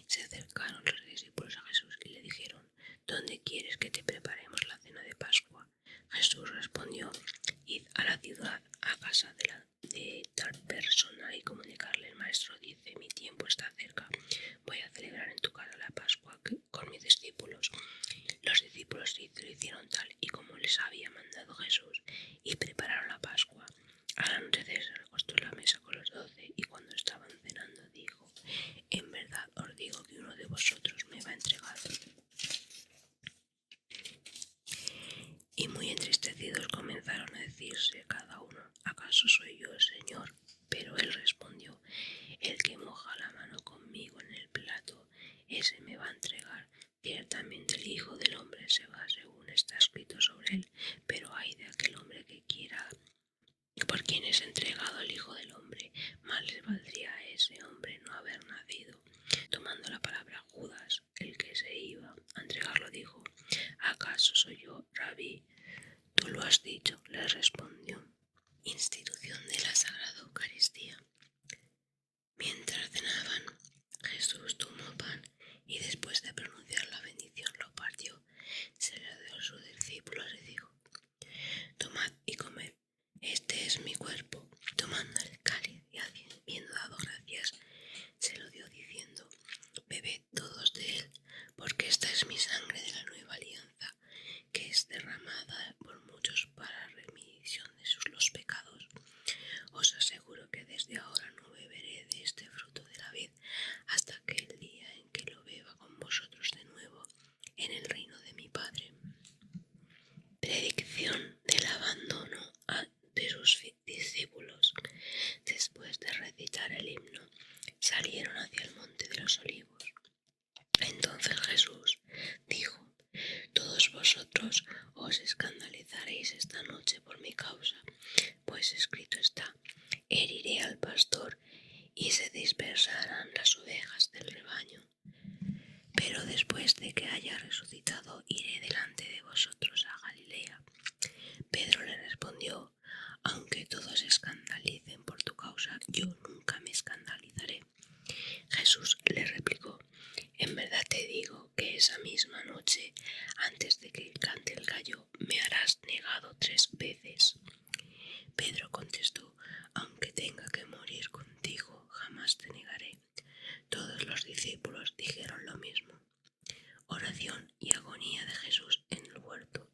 se acercaron los discípulos a Jesús y le dijeron: ¿dónde quieres que te preparemos la cena de Pascua? Jesús respondió: id a la ciudad, a casa de tal persona, y comunicarle: el maestro dice: mi tiempo está cerca, voy a celebrar en tu casa la Pascua con mis discípulos. Los discípulos lo hicieron tal y como les había mandado Jesús, y prepararon la Pascua. Al anochecer se recostó en la mesa con los 12, y cuando estaban cenando dijo: en verdad os digo que uno de vosotros me va a entregar. y muy entristecidos comenzaron a decirse cada uno: ¿acaso soy yo, Señor? Pero él respondió: el que moja la mano conmigo en el plato, ese me va a entregar. Ciertamente el Hijo del Hombre se va según está escrito sobre él, pero ay de aquel hombre que quiera por quien es entregado el Hijo del Hombre. Mal le valdría a ese hombre no haber nacido. Tomando la palabra Judas, el que se iba a entregarlo, dijo: ¿acaso soy yo, Rabí? Tú lo has dicho, le respondió. Institución de la Sagrada Eucaristía. Mientras cenaban, Jesús tomó pan y después de pronunciar la bendición lo partió, se lo dio a sus discípulos y dijo: tomad y comed, este es mi cuerpo. Tomando el cáliz y habiendo dado gracias, se lo dio diciendo: bebed todos de él, porque esta es mi sangre de la nueva alianza, que es derramada por muchos para remisión de los pecados. Os aseguro que desde ahora no beberé de este fruto de la vid hasta que el día en que lo beba con vosotros de nuevo en el reino de mi Padre. Predicción del abandono de sus discípulos. Después de recitar el himno, salieron hacia el monte de los olivos. Entonces Jesús dijo: todos vosotros os escandalizaréis esta noche por mi causa, pues escrito está: heriré al pastor y se dispersarán las ovejas del rebaño. Pero después de que haya resucitado, iré delante de vosotros a Galilea. Pedro le respondió: aunque todos se escandalicen por tu causa, yo nunca me escandalizaré. Jesús le replicó: en verdad te digo que esa misma noche, antes de que cante el gallo, me harás negado 3 veces. Pedro contestó: aunque tenga que morir contigo, jamás te negaré. Todos los discípulos dijeron lo mismo. Oración y agonía de Jesús en el huerto.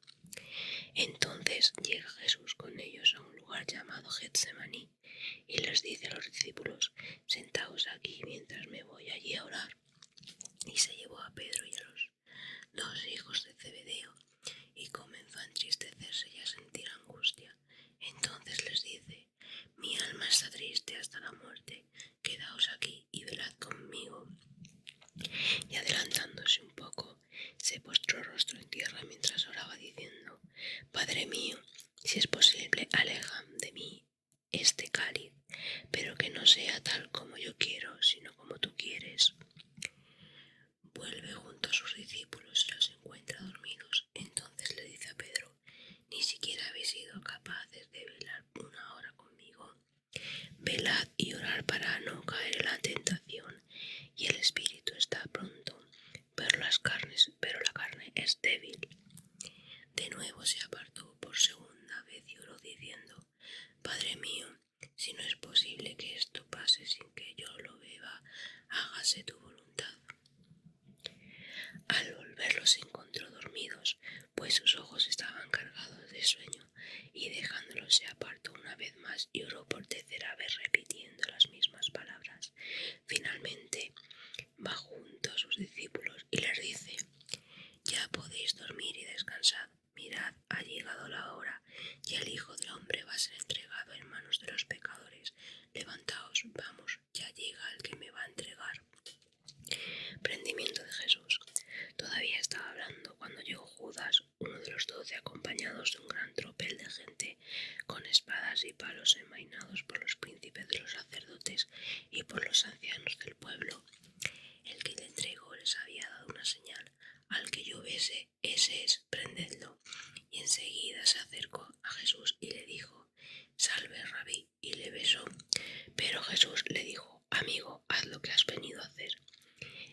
Entonces llega Jesús con ellos a un lugar llamado Getsemaní y les dice a los discípulos: sentaos aquí mientras me voy allí a orar. Y se llevó a Pedro y a los 2 hijos de Zebedeo y comenzó a entristecerse y a sentir angustia. Entonces les dice: mi alma está triste hasta la muerte, quedaos aquí y velad conmigo. Y adelantándose un poco, se postró rostro en tierra mientras oraba, diciendo: Padre mío, si es posible, aleja de mí este cáliz, pero que no sea tal como yo quiero, sino como tú quieres. Vuelve junto a sus discípulos y los encuentra dormidos. Entonces le dice a Pedro: ¿ni siquiera habéis sido capaces de velar 1 hora conmigo? Velad y orad para no caer en la tentación, y el espíritu está pronto, pero la carne es débil. De nuevo se apartó por segunda vez y oró diciendo: Padre mío, si no es posible que esto pase sin que yo lo beba, hágase tu voluntad. Al volver los encontró dormidos, pues sus ojos estaban cargados de sueño, y dejándolos se apartó una vez más y oró por 3ª vez repitiendo las mismas palabras. Finalmente va junto a sus discípulos y les dice: ya podéis dormir y descansar. Mirad, ha llegado la hora, y el Hijo del Hombre va a ser entregado en manos de los pecadores. Levantaos, vamos, ya llega el que me va a entregar. Prendimiento de Jesús. Todavía estaba hablando cuando llegó Judas, uno de los 12, acompañados de un gran tropel de gente, con espadas y palos envainados por los príncipes de los sacerdotes y por los ancianos del pueblo. El que le entregó les había dado una señal: al que yo bese, ese es, prendedlo. Y enseguida se acercó a Jesús y le dijo: salve, Rabí, y le besó. Pero Jesús le dijo: amigo, haz lo que has venido a hacer.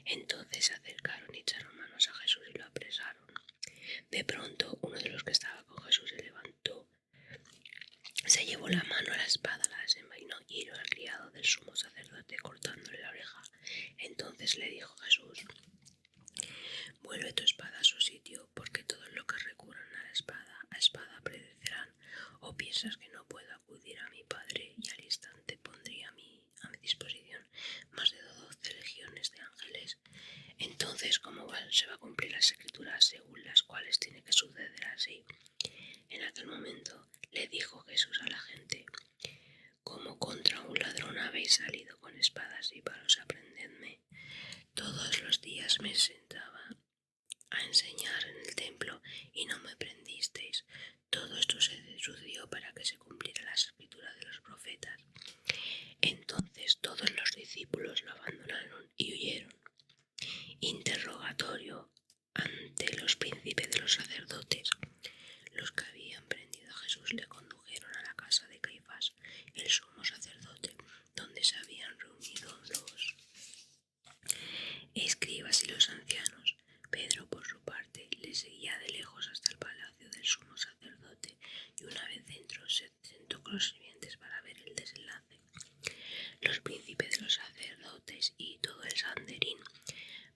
Entonces se acercaron y echaron manos a Jesús y lo apresaron. De pronto uno de los que estaba con Jesús se levantó, se llevó la mano a la espada, la desenvainó y hirió al criado del sumo sacerdote cortándole la oreja. Entonces le dijo Jesús: vuelve tu espada a su sitio, porque todos los que recurran a espada perecerán. ¿O piensas que no puedo acudir a mi Padre y al instante pondría a mi disposición más de 12 legiones de ángeles? Entonces, ¿cómo se va a cumplir las escrituras según las cuales tiene que suceder así? En aquel momento le dijo Jesús a la gente: «Como contra un ladrón habéis salido con espadas y palos, aprendedme. Todos los días me sentaba a enseñar en el templo y no me prendisteis. Todo esto se sucedió para que se cumpliera la escritura de los profetas». Entonces todos los discípulos lo abandonaron y huyeron. Interrogatorio ante los príncipes de los sacerdotes. Los que habían prendido a Jesús le condujeron a la casa de Caifás, el sumo sacerdote, donde se habían reunido los escribas y los ancianos. Pedro, por su parte, le seguía de lejos hasta el palacio del sumo sacerdote y una vez dentro se sentó con los sirvientes para ver el desenlace. Los príncipes de los sacerdotes y todo el Sanedrín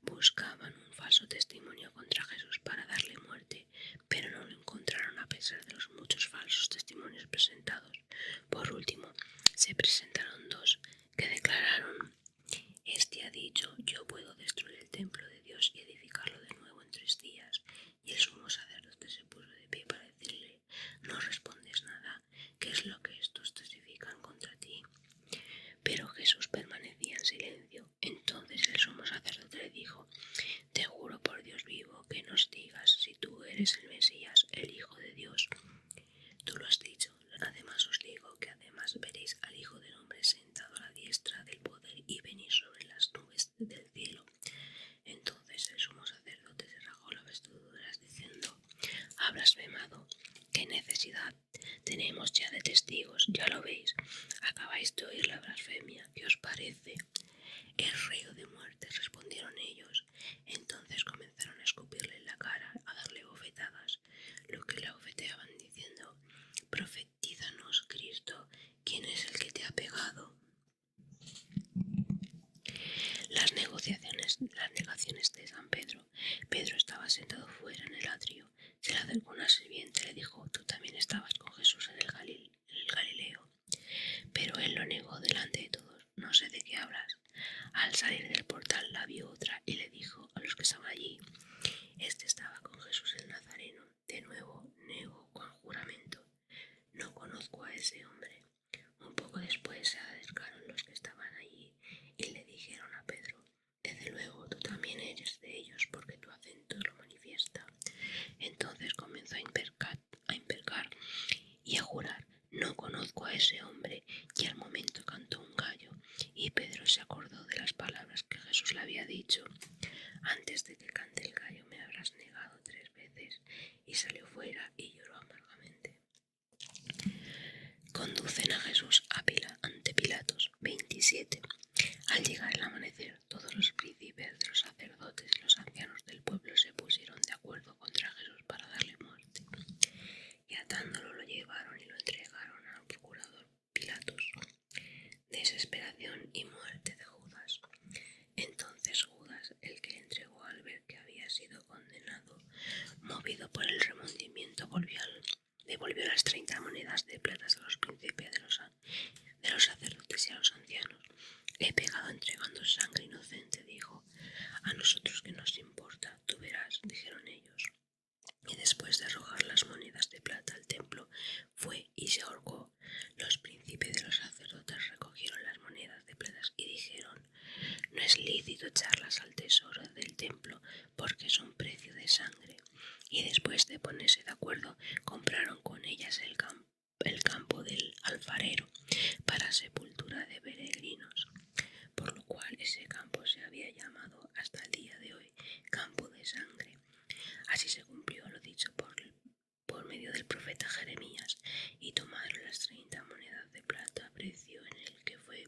buscaban un falso testimonio contra Jesús para darle muerte, pero no lo encontraron a pesar de los muchos falsos testimonios presentados. Por último, se presentaron dos que declararon: «Este ha dicho, yo puedo destruir el templo de Dios y edificarlo de nuevo en 3 días». Y el sumo sacerdote se puso de pie para decirle: «No respondes nada. ¿Qué es lo que estos testifican contra ti?». Pero Jesús permanecía en silencio. Entonces el sumo sacerdote le dijo: «Te juro por Dios vivo que nos digas si tú eres el Mesías, el Hijo de Dios». «Tú lo has dicho. Además os digo que además veréis al Hijo del Hombre sentado a la diestra del poder y venir sobre las nubes del cielo». Entonces el sumo sacerdote se rasgó las vestiduras diciendo: «Ha blasfemado. ¿Qué necesidad tenemos ya de testigos? Ya lo veis. Acabáis de oír la blasfemia. ¿Qué os parece?». «Es reo de muerte», respondieron ellos. Entonces comenzaron a escupirle en la cara, a darle bofetadas, lo que le abofeteaban diciendo: «Profetízanos, Cristo, ¿quién es el que te ha pegado?». Las negaciones de San Pedro. Pedro estaba sentado fuera en el atrio. Se le acercó una sirviente y le dijo: «Tú también estabas con Jesús en el Galileo». Pero él lo negó delante de todos: «No sé de qué hablas». Al salir del portal la vio otra y le dijo a los que estaban allí: «Este estaba con Jesús el Nazareno». De nuevo negó con juramento: «No conozco a ese hombre». Un poco después se acercaron los que estaban allí y le dijeron a Pedro: «Desde luego tú también eres de ellos, porque tu acento lo manifiesta». Entonces comenzó a imprecar y a jurar: «No conozco a ese hombre». Y al momento cantó un gallo, y Pedro se acordó de las palabras que Jesús le había dicho: «Antes de que cante el gallo me habrás negado 3 veces». Y salió fuera y lloró amargamente. Conducen a Jesús ante Pilatos. 27. Al llegar el amanecer, todos los príncipes de los sacerdotes y los ancianos del pueblo se pusieron de acuerdo contra Jesús para darle muerte. Y atándolo lo llevaron y lo entregaron al procurador Pilatos. Desesperación y muerte de Judas. Entonces Judas, el que entregó al ver que había sido condenado, movido por el remordimiento, devolvió las 30 monedas de plata a los príncipes de los sacerdotes y a los ancianos. «He pecado entregando sangre inocente», dijo. «A nosotros qué nos importa, tú verás», dijeron ellos. Y después de arrojar las monedas de plata al templo, fue y se ahorcó. Los príncipes de los sacerdotes recogieron las monedas de plata y dijeron: «No es lícito echarlas al tesoro del templo, porque son precio de sangre». Y después de ponerse de acuerdo, compraron con ellas el campo del alfarero para sepultura de peregrinos, por lo cual ese campo se había llamado hasta el día de hoy campo de sangre. Así se cumplió lo dicho por medio del profeta Jeremías, y tomaron las 30 monedas de plata, precio en el que fue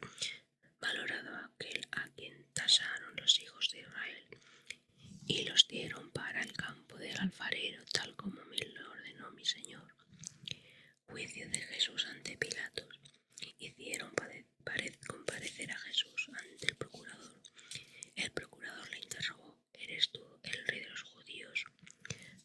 valorado aquel a quien tasaron los hijos de Israel, y los dieron para el campo del alfarero, tal como me lo ordenó mi Señor. Juicio de Jesús ante Pilatos. Hicieron comparecer a Jesús ante el procurador. El procurador le interrogó: «¿Eres tú el rey de los judíos?».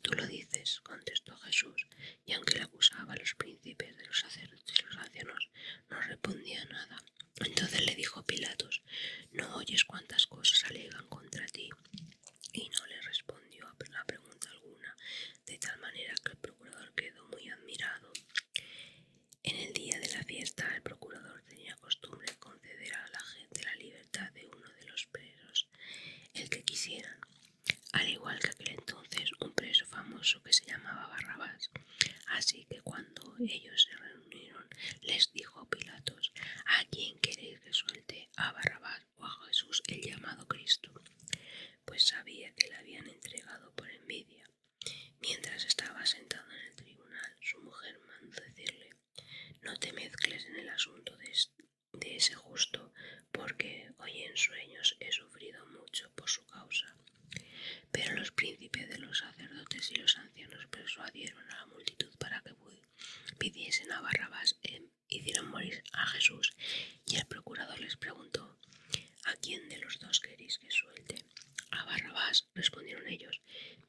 «Tú lo dices», contestó Jesús, y aunque le acusaba a los príncipes de los sacerdotes y los ancianos, no respondía nada. Entonces le dijo Pilatos: «¿No oyes cuántas cosas alegan contra ti?». Y no le respondió a la pregunta alguna, de tal manera esta, el procurador tenía costumbre de conceder a la gente la libertad de uno de los presos, el que quisieran, al igual que aquel entonces un preso famoso que se llamaba Barrabás. Así que cuando ellos se reunieron, les dijo Pilatos: ¿a quién queréis que suelte, a Barrabás o a Jesús, el llamado Cristo? Pues sabía que le habían entregado por envidia. Mientras estaba sentado en el tribunal, su mujer mandó decirle: no te mezcles en el asunto de ese justo, porque hoy en sueños he sufrido mucho por su causa. Pero los príncipes de los sacerdotes y los ancianos persuadieron a la multitud para que pidiesen a Barrabás e hicieran morir a Jesús. Y el procurador les preguntó: ¿a quién de los dos queréis que suelte? A Barrabás, respondieron ellos.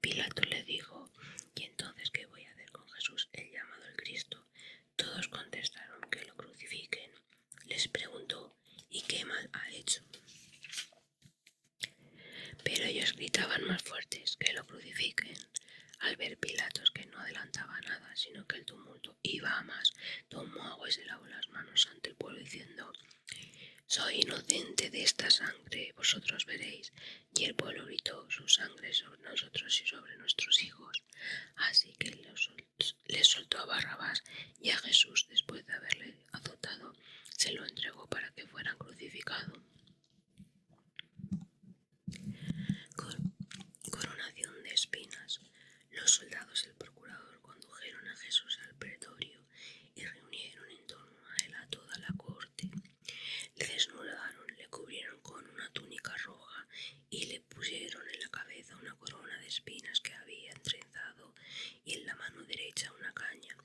Pilato le dijo: ¿y entonces qué voy a hacer con Jesús, el llamado el Cristo? Todos contestaron: que lo crucifiquen. Les preguntó: ¿y qué mal ha hecho? Pero ellos gritaban más fuertes: que lo crucifiquen. Al ver Pilatos que no adelantaba nada, sino que el tumulto iba a más, tomó agua y se lavó las manos ante el pueblo diciendo: soy inocente de esta sangre, vosotros veréis. Y el pueblo gritó: su sangre sobre nosotros y sobre nuestros hijos. Así que les soltó a Barrabás, y a Jesús, después de haberle azotado, se lo entregó para que fuera crucificado. Coronación de espinas. Los soldados del procurador condujeron a Jesús al pretorio y reunieron en torno a él a toda la corte. Le desnudaron, le cubrieron con una túnica roja y le pusieron en la cabeza una corona de espinas que había trenzado y en la mano derecha una caña.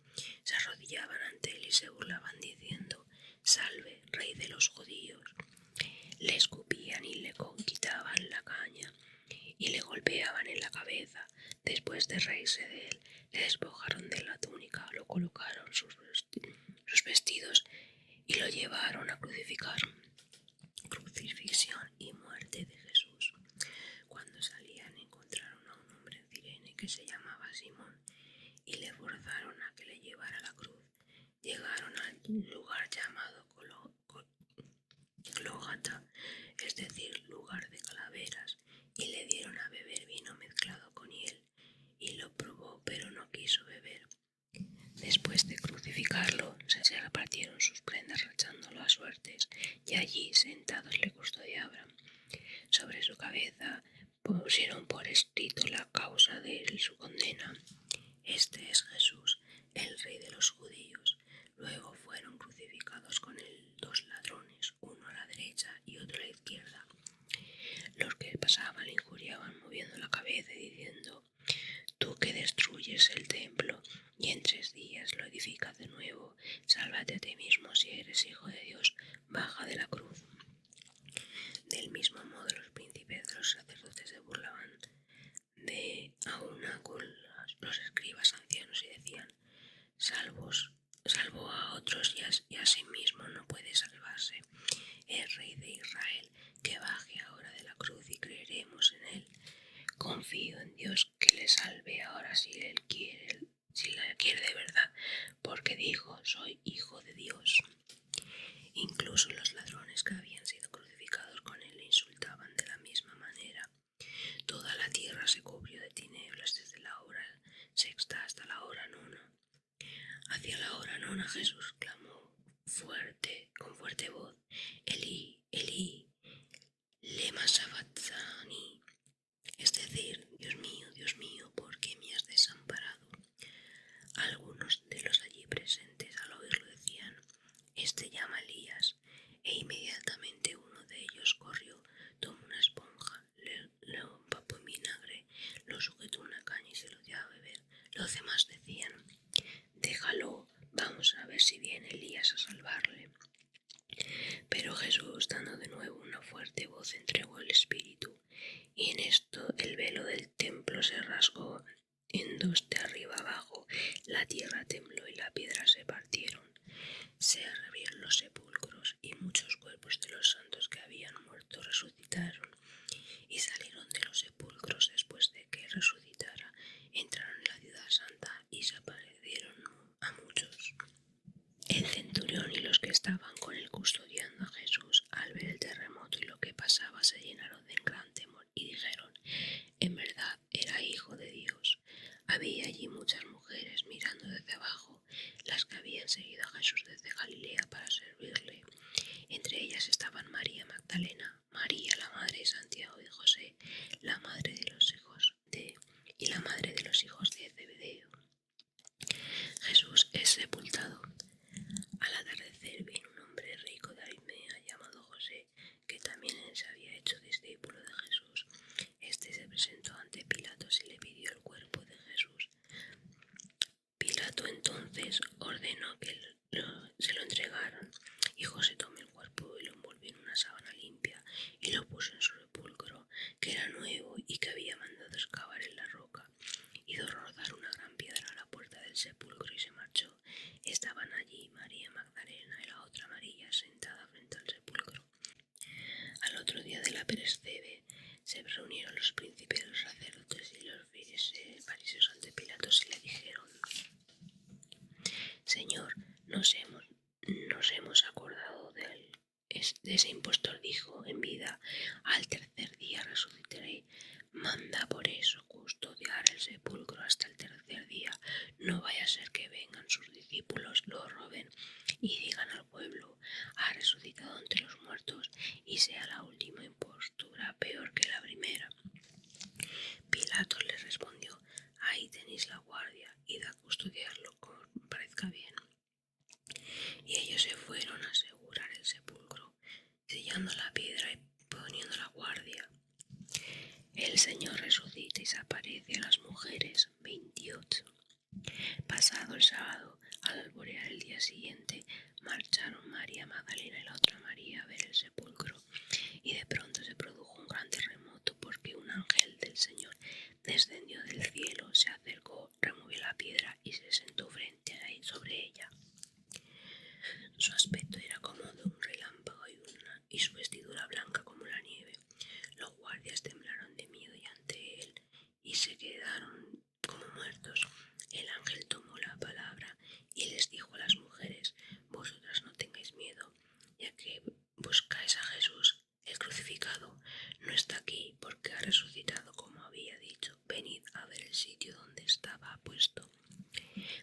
Se arrodillaban ante él y se burlaban diciendo: «Salve, rey de los judíos». Le escupían y le quitaban la caña y le golpeaban en la cabeza. Después de reírse de él, le despojaron de la túnica, lo colocaron sus vestidos y lo llevaron a crucificar. Crucifixión y muerte de Jesús. Cuando salían encontraron a un hombre en Cirene que se llamaba Simón y le forzaron a que le llevara la cruz. Llegaron al lugar llamado Gólgota, es decir, lugar de calaveras, y le dieron a beber vino mezclado con hiel, y lo probó, pero no quiso beber. Después de crucificarlo, se repartieron sus prendas rachándolo a suertes, y allí sentados le custodiaban. Sobre su cabeza pusieron por escrito la causa de su condena: este es Jesús, el rey de los judíos. Luego fueron crucificados con él 2 ladrones, uno a la derecha y otro a la izquierda. Los que pasaban le injuriaban moviendo la cabeza y diciendo: tú que destruyes el templo y en 3 días lo edificas de nuevo, sálvate a ti mismo si eres hijo de Dios, baja de la cruz. Del mismo modo los príncipes de los sacerdotes se burlaban de a una con los escribas ancianos y decían: salvó a otros y a sí mismo no puede salvarse. Es rey de Israel, que baje ahora de la cruz y creeremos en él. Confío en Dios que le salve ahora si la quiere de verdad, porque dijo: soy hijo de Dios. Incluso los ladrones que habían sido crucificados con él le insultaban de la misma manera. Toda la tierra se cubrió de tinieblas desde la hora 6 hasta la hora 9. Hacia la hora 9 Jesús clamó con fuerte voz: Elí, Elí, lema sabachthani, es decir, Dios mío, ¿por qué me has desamparado? Algunos de los allí presentes al oírlo decían: este llama a Elías. E inmediatamente uno de ellos corrió, tomó una esponja, lo empapó en vinagre, lo sujetó a una caña y se lo dio a beber. Los demás decían: déjalo, vamos a ver si viene Elías a salvarle. Pero Jesús, dando de nuevo una fuerte voz, entregó el espíritu, y en esto el velo del templo se rasgó en 2 de arriba abajo, la tierra tembló y las piedras se partieron. Se abrieron los sepulcros y muchos cuerpos de los santos que habían muerto resucitaron y salieron de los sepulcros después de que resucitara. Entraron en la ciudad santa y se aparecieron a muchos. El centurión y los que estaban estaban con él custodiando a Jesús, al ver el terremoto y lo que pasaba, se llenaron de gran temor y dijeron: en verdad era hijo de Dios. Había allí muchas mujeres mirando desde abajo, las que habían seguido a Jesús desde Galilea para servirle. Entre ellas estaban María Magdalena, María la madre de Santiago y José, la madre de los hijos de y la madre de los hijos de Zebedeo. Jesús es sepultado. Al atardecer vino un hombre rico de Arimea llamado José, que también se había hecho discípulo de Jesús. Este se presentó ante Pilato y le pidió el cuerpo de Jesús. Pilato entonces ordenó que se lo entregaran, y José tomó el cuerpo y lo envolvió en una sábana limpia y lo puso en su sepulcro, que era nuevo y que había mandado excavar en la roca. Hizo rodar una gran piedra a la puerta del sepulcro y se marchó. Estaban allí María Magdalena y la otra María sentada frente al sepulcro. Al otro día de la presceve se reunieron los príncipes de los sacerdotes y los fariseos ante Pilato y le dijeron: Señor, nos hemos acordado de él. De ese impostor dijo en vida: al tercer día resucitaré. Manda por eso custodiar el sepulcro hasta el tercer día. No vaya a ser que vengan sus discípulos, lo roben y digan al pueblo: ha resucitado entre los muertos, y sea la última impostura peor que la primera. Pilato les respondió: ahí tenéis la guardia, id a custodiarlo como os parezca bien. Y ellos se fueron a asegurar el sepulcro, sellando la piedra y poniendo la guardia. El Señor resucita y se aparece a las mujeres. 28. Pasado el sábado, al alborear el día siguiente, marcharon María Magdalena y la otra María a ver el sepulcro. Y de pronto se produjo un gran terremoto, porque un ángel del Señor descendió del cielo, se acercó, removió la piedra y se sentó sobre ella. Su aspecto era como de un relámpago y su vestidura blanca como la nieve. Los guardias temblaron de miedo ante él y se quedaron como muertos. El ángel tomó la palabra y les dijo a las mujeres: vosotras no tengáis miedo, ya que buscáis a Jesús, el crucificado. No está aquí, porque ha resucitado como había dicho. Venid a ver el sitio donde estaba puesto.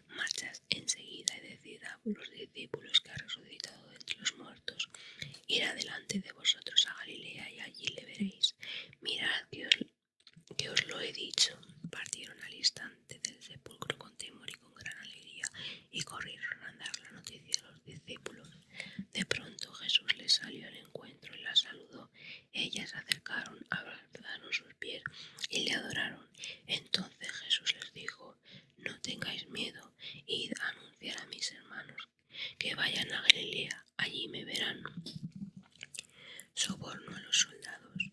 Marchad enseguida y decid a los discípulos que ha resucitado de entre los muertos. Irá delante de vosotros a Galilea y allí le veréis. Mirad que os lo he dicho. Partieron al instante del sepulcro con temor y con gran alegría y corrieron a dar la noticia a los discípulos. De pronto Jesús les salió al encuentro y las saludó. Ellas se acercaron, abrazaron sus pies y le adoraron. Entonces Jesús les dijo: no tengáis miedo, id a anunciar a mis hermanos que vayan a Galilea, allí me verán. Soborno a los soldados.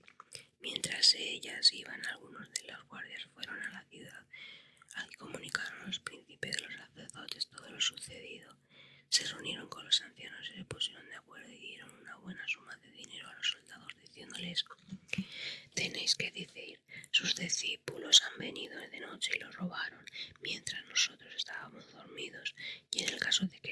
Mientras ellas iban, algunos de los guardias fueron a la ciudad y comunicaron a los príncipes de los sacerdotes todo lo sucedido. Se reunieron con los ancianos y se pusieron de acuerdo y dieron una buena suma de dinero a los soldados, diciéndoles: tenéis que decir, sus discípulos han venido de noche y los robaron, mientras nosotros estábamos dormidos, y en el caso de que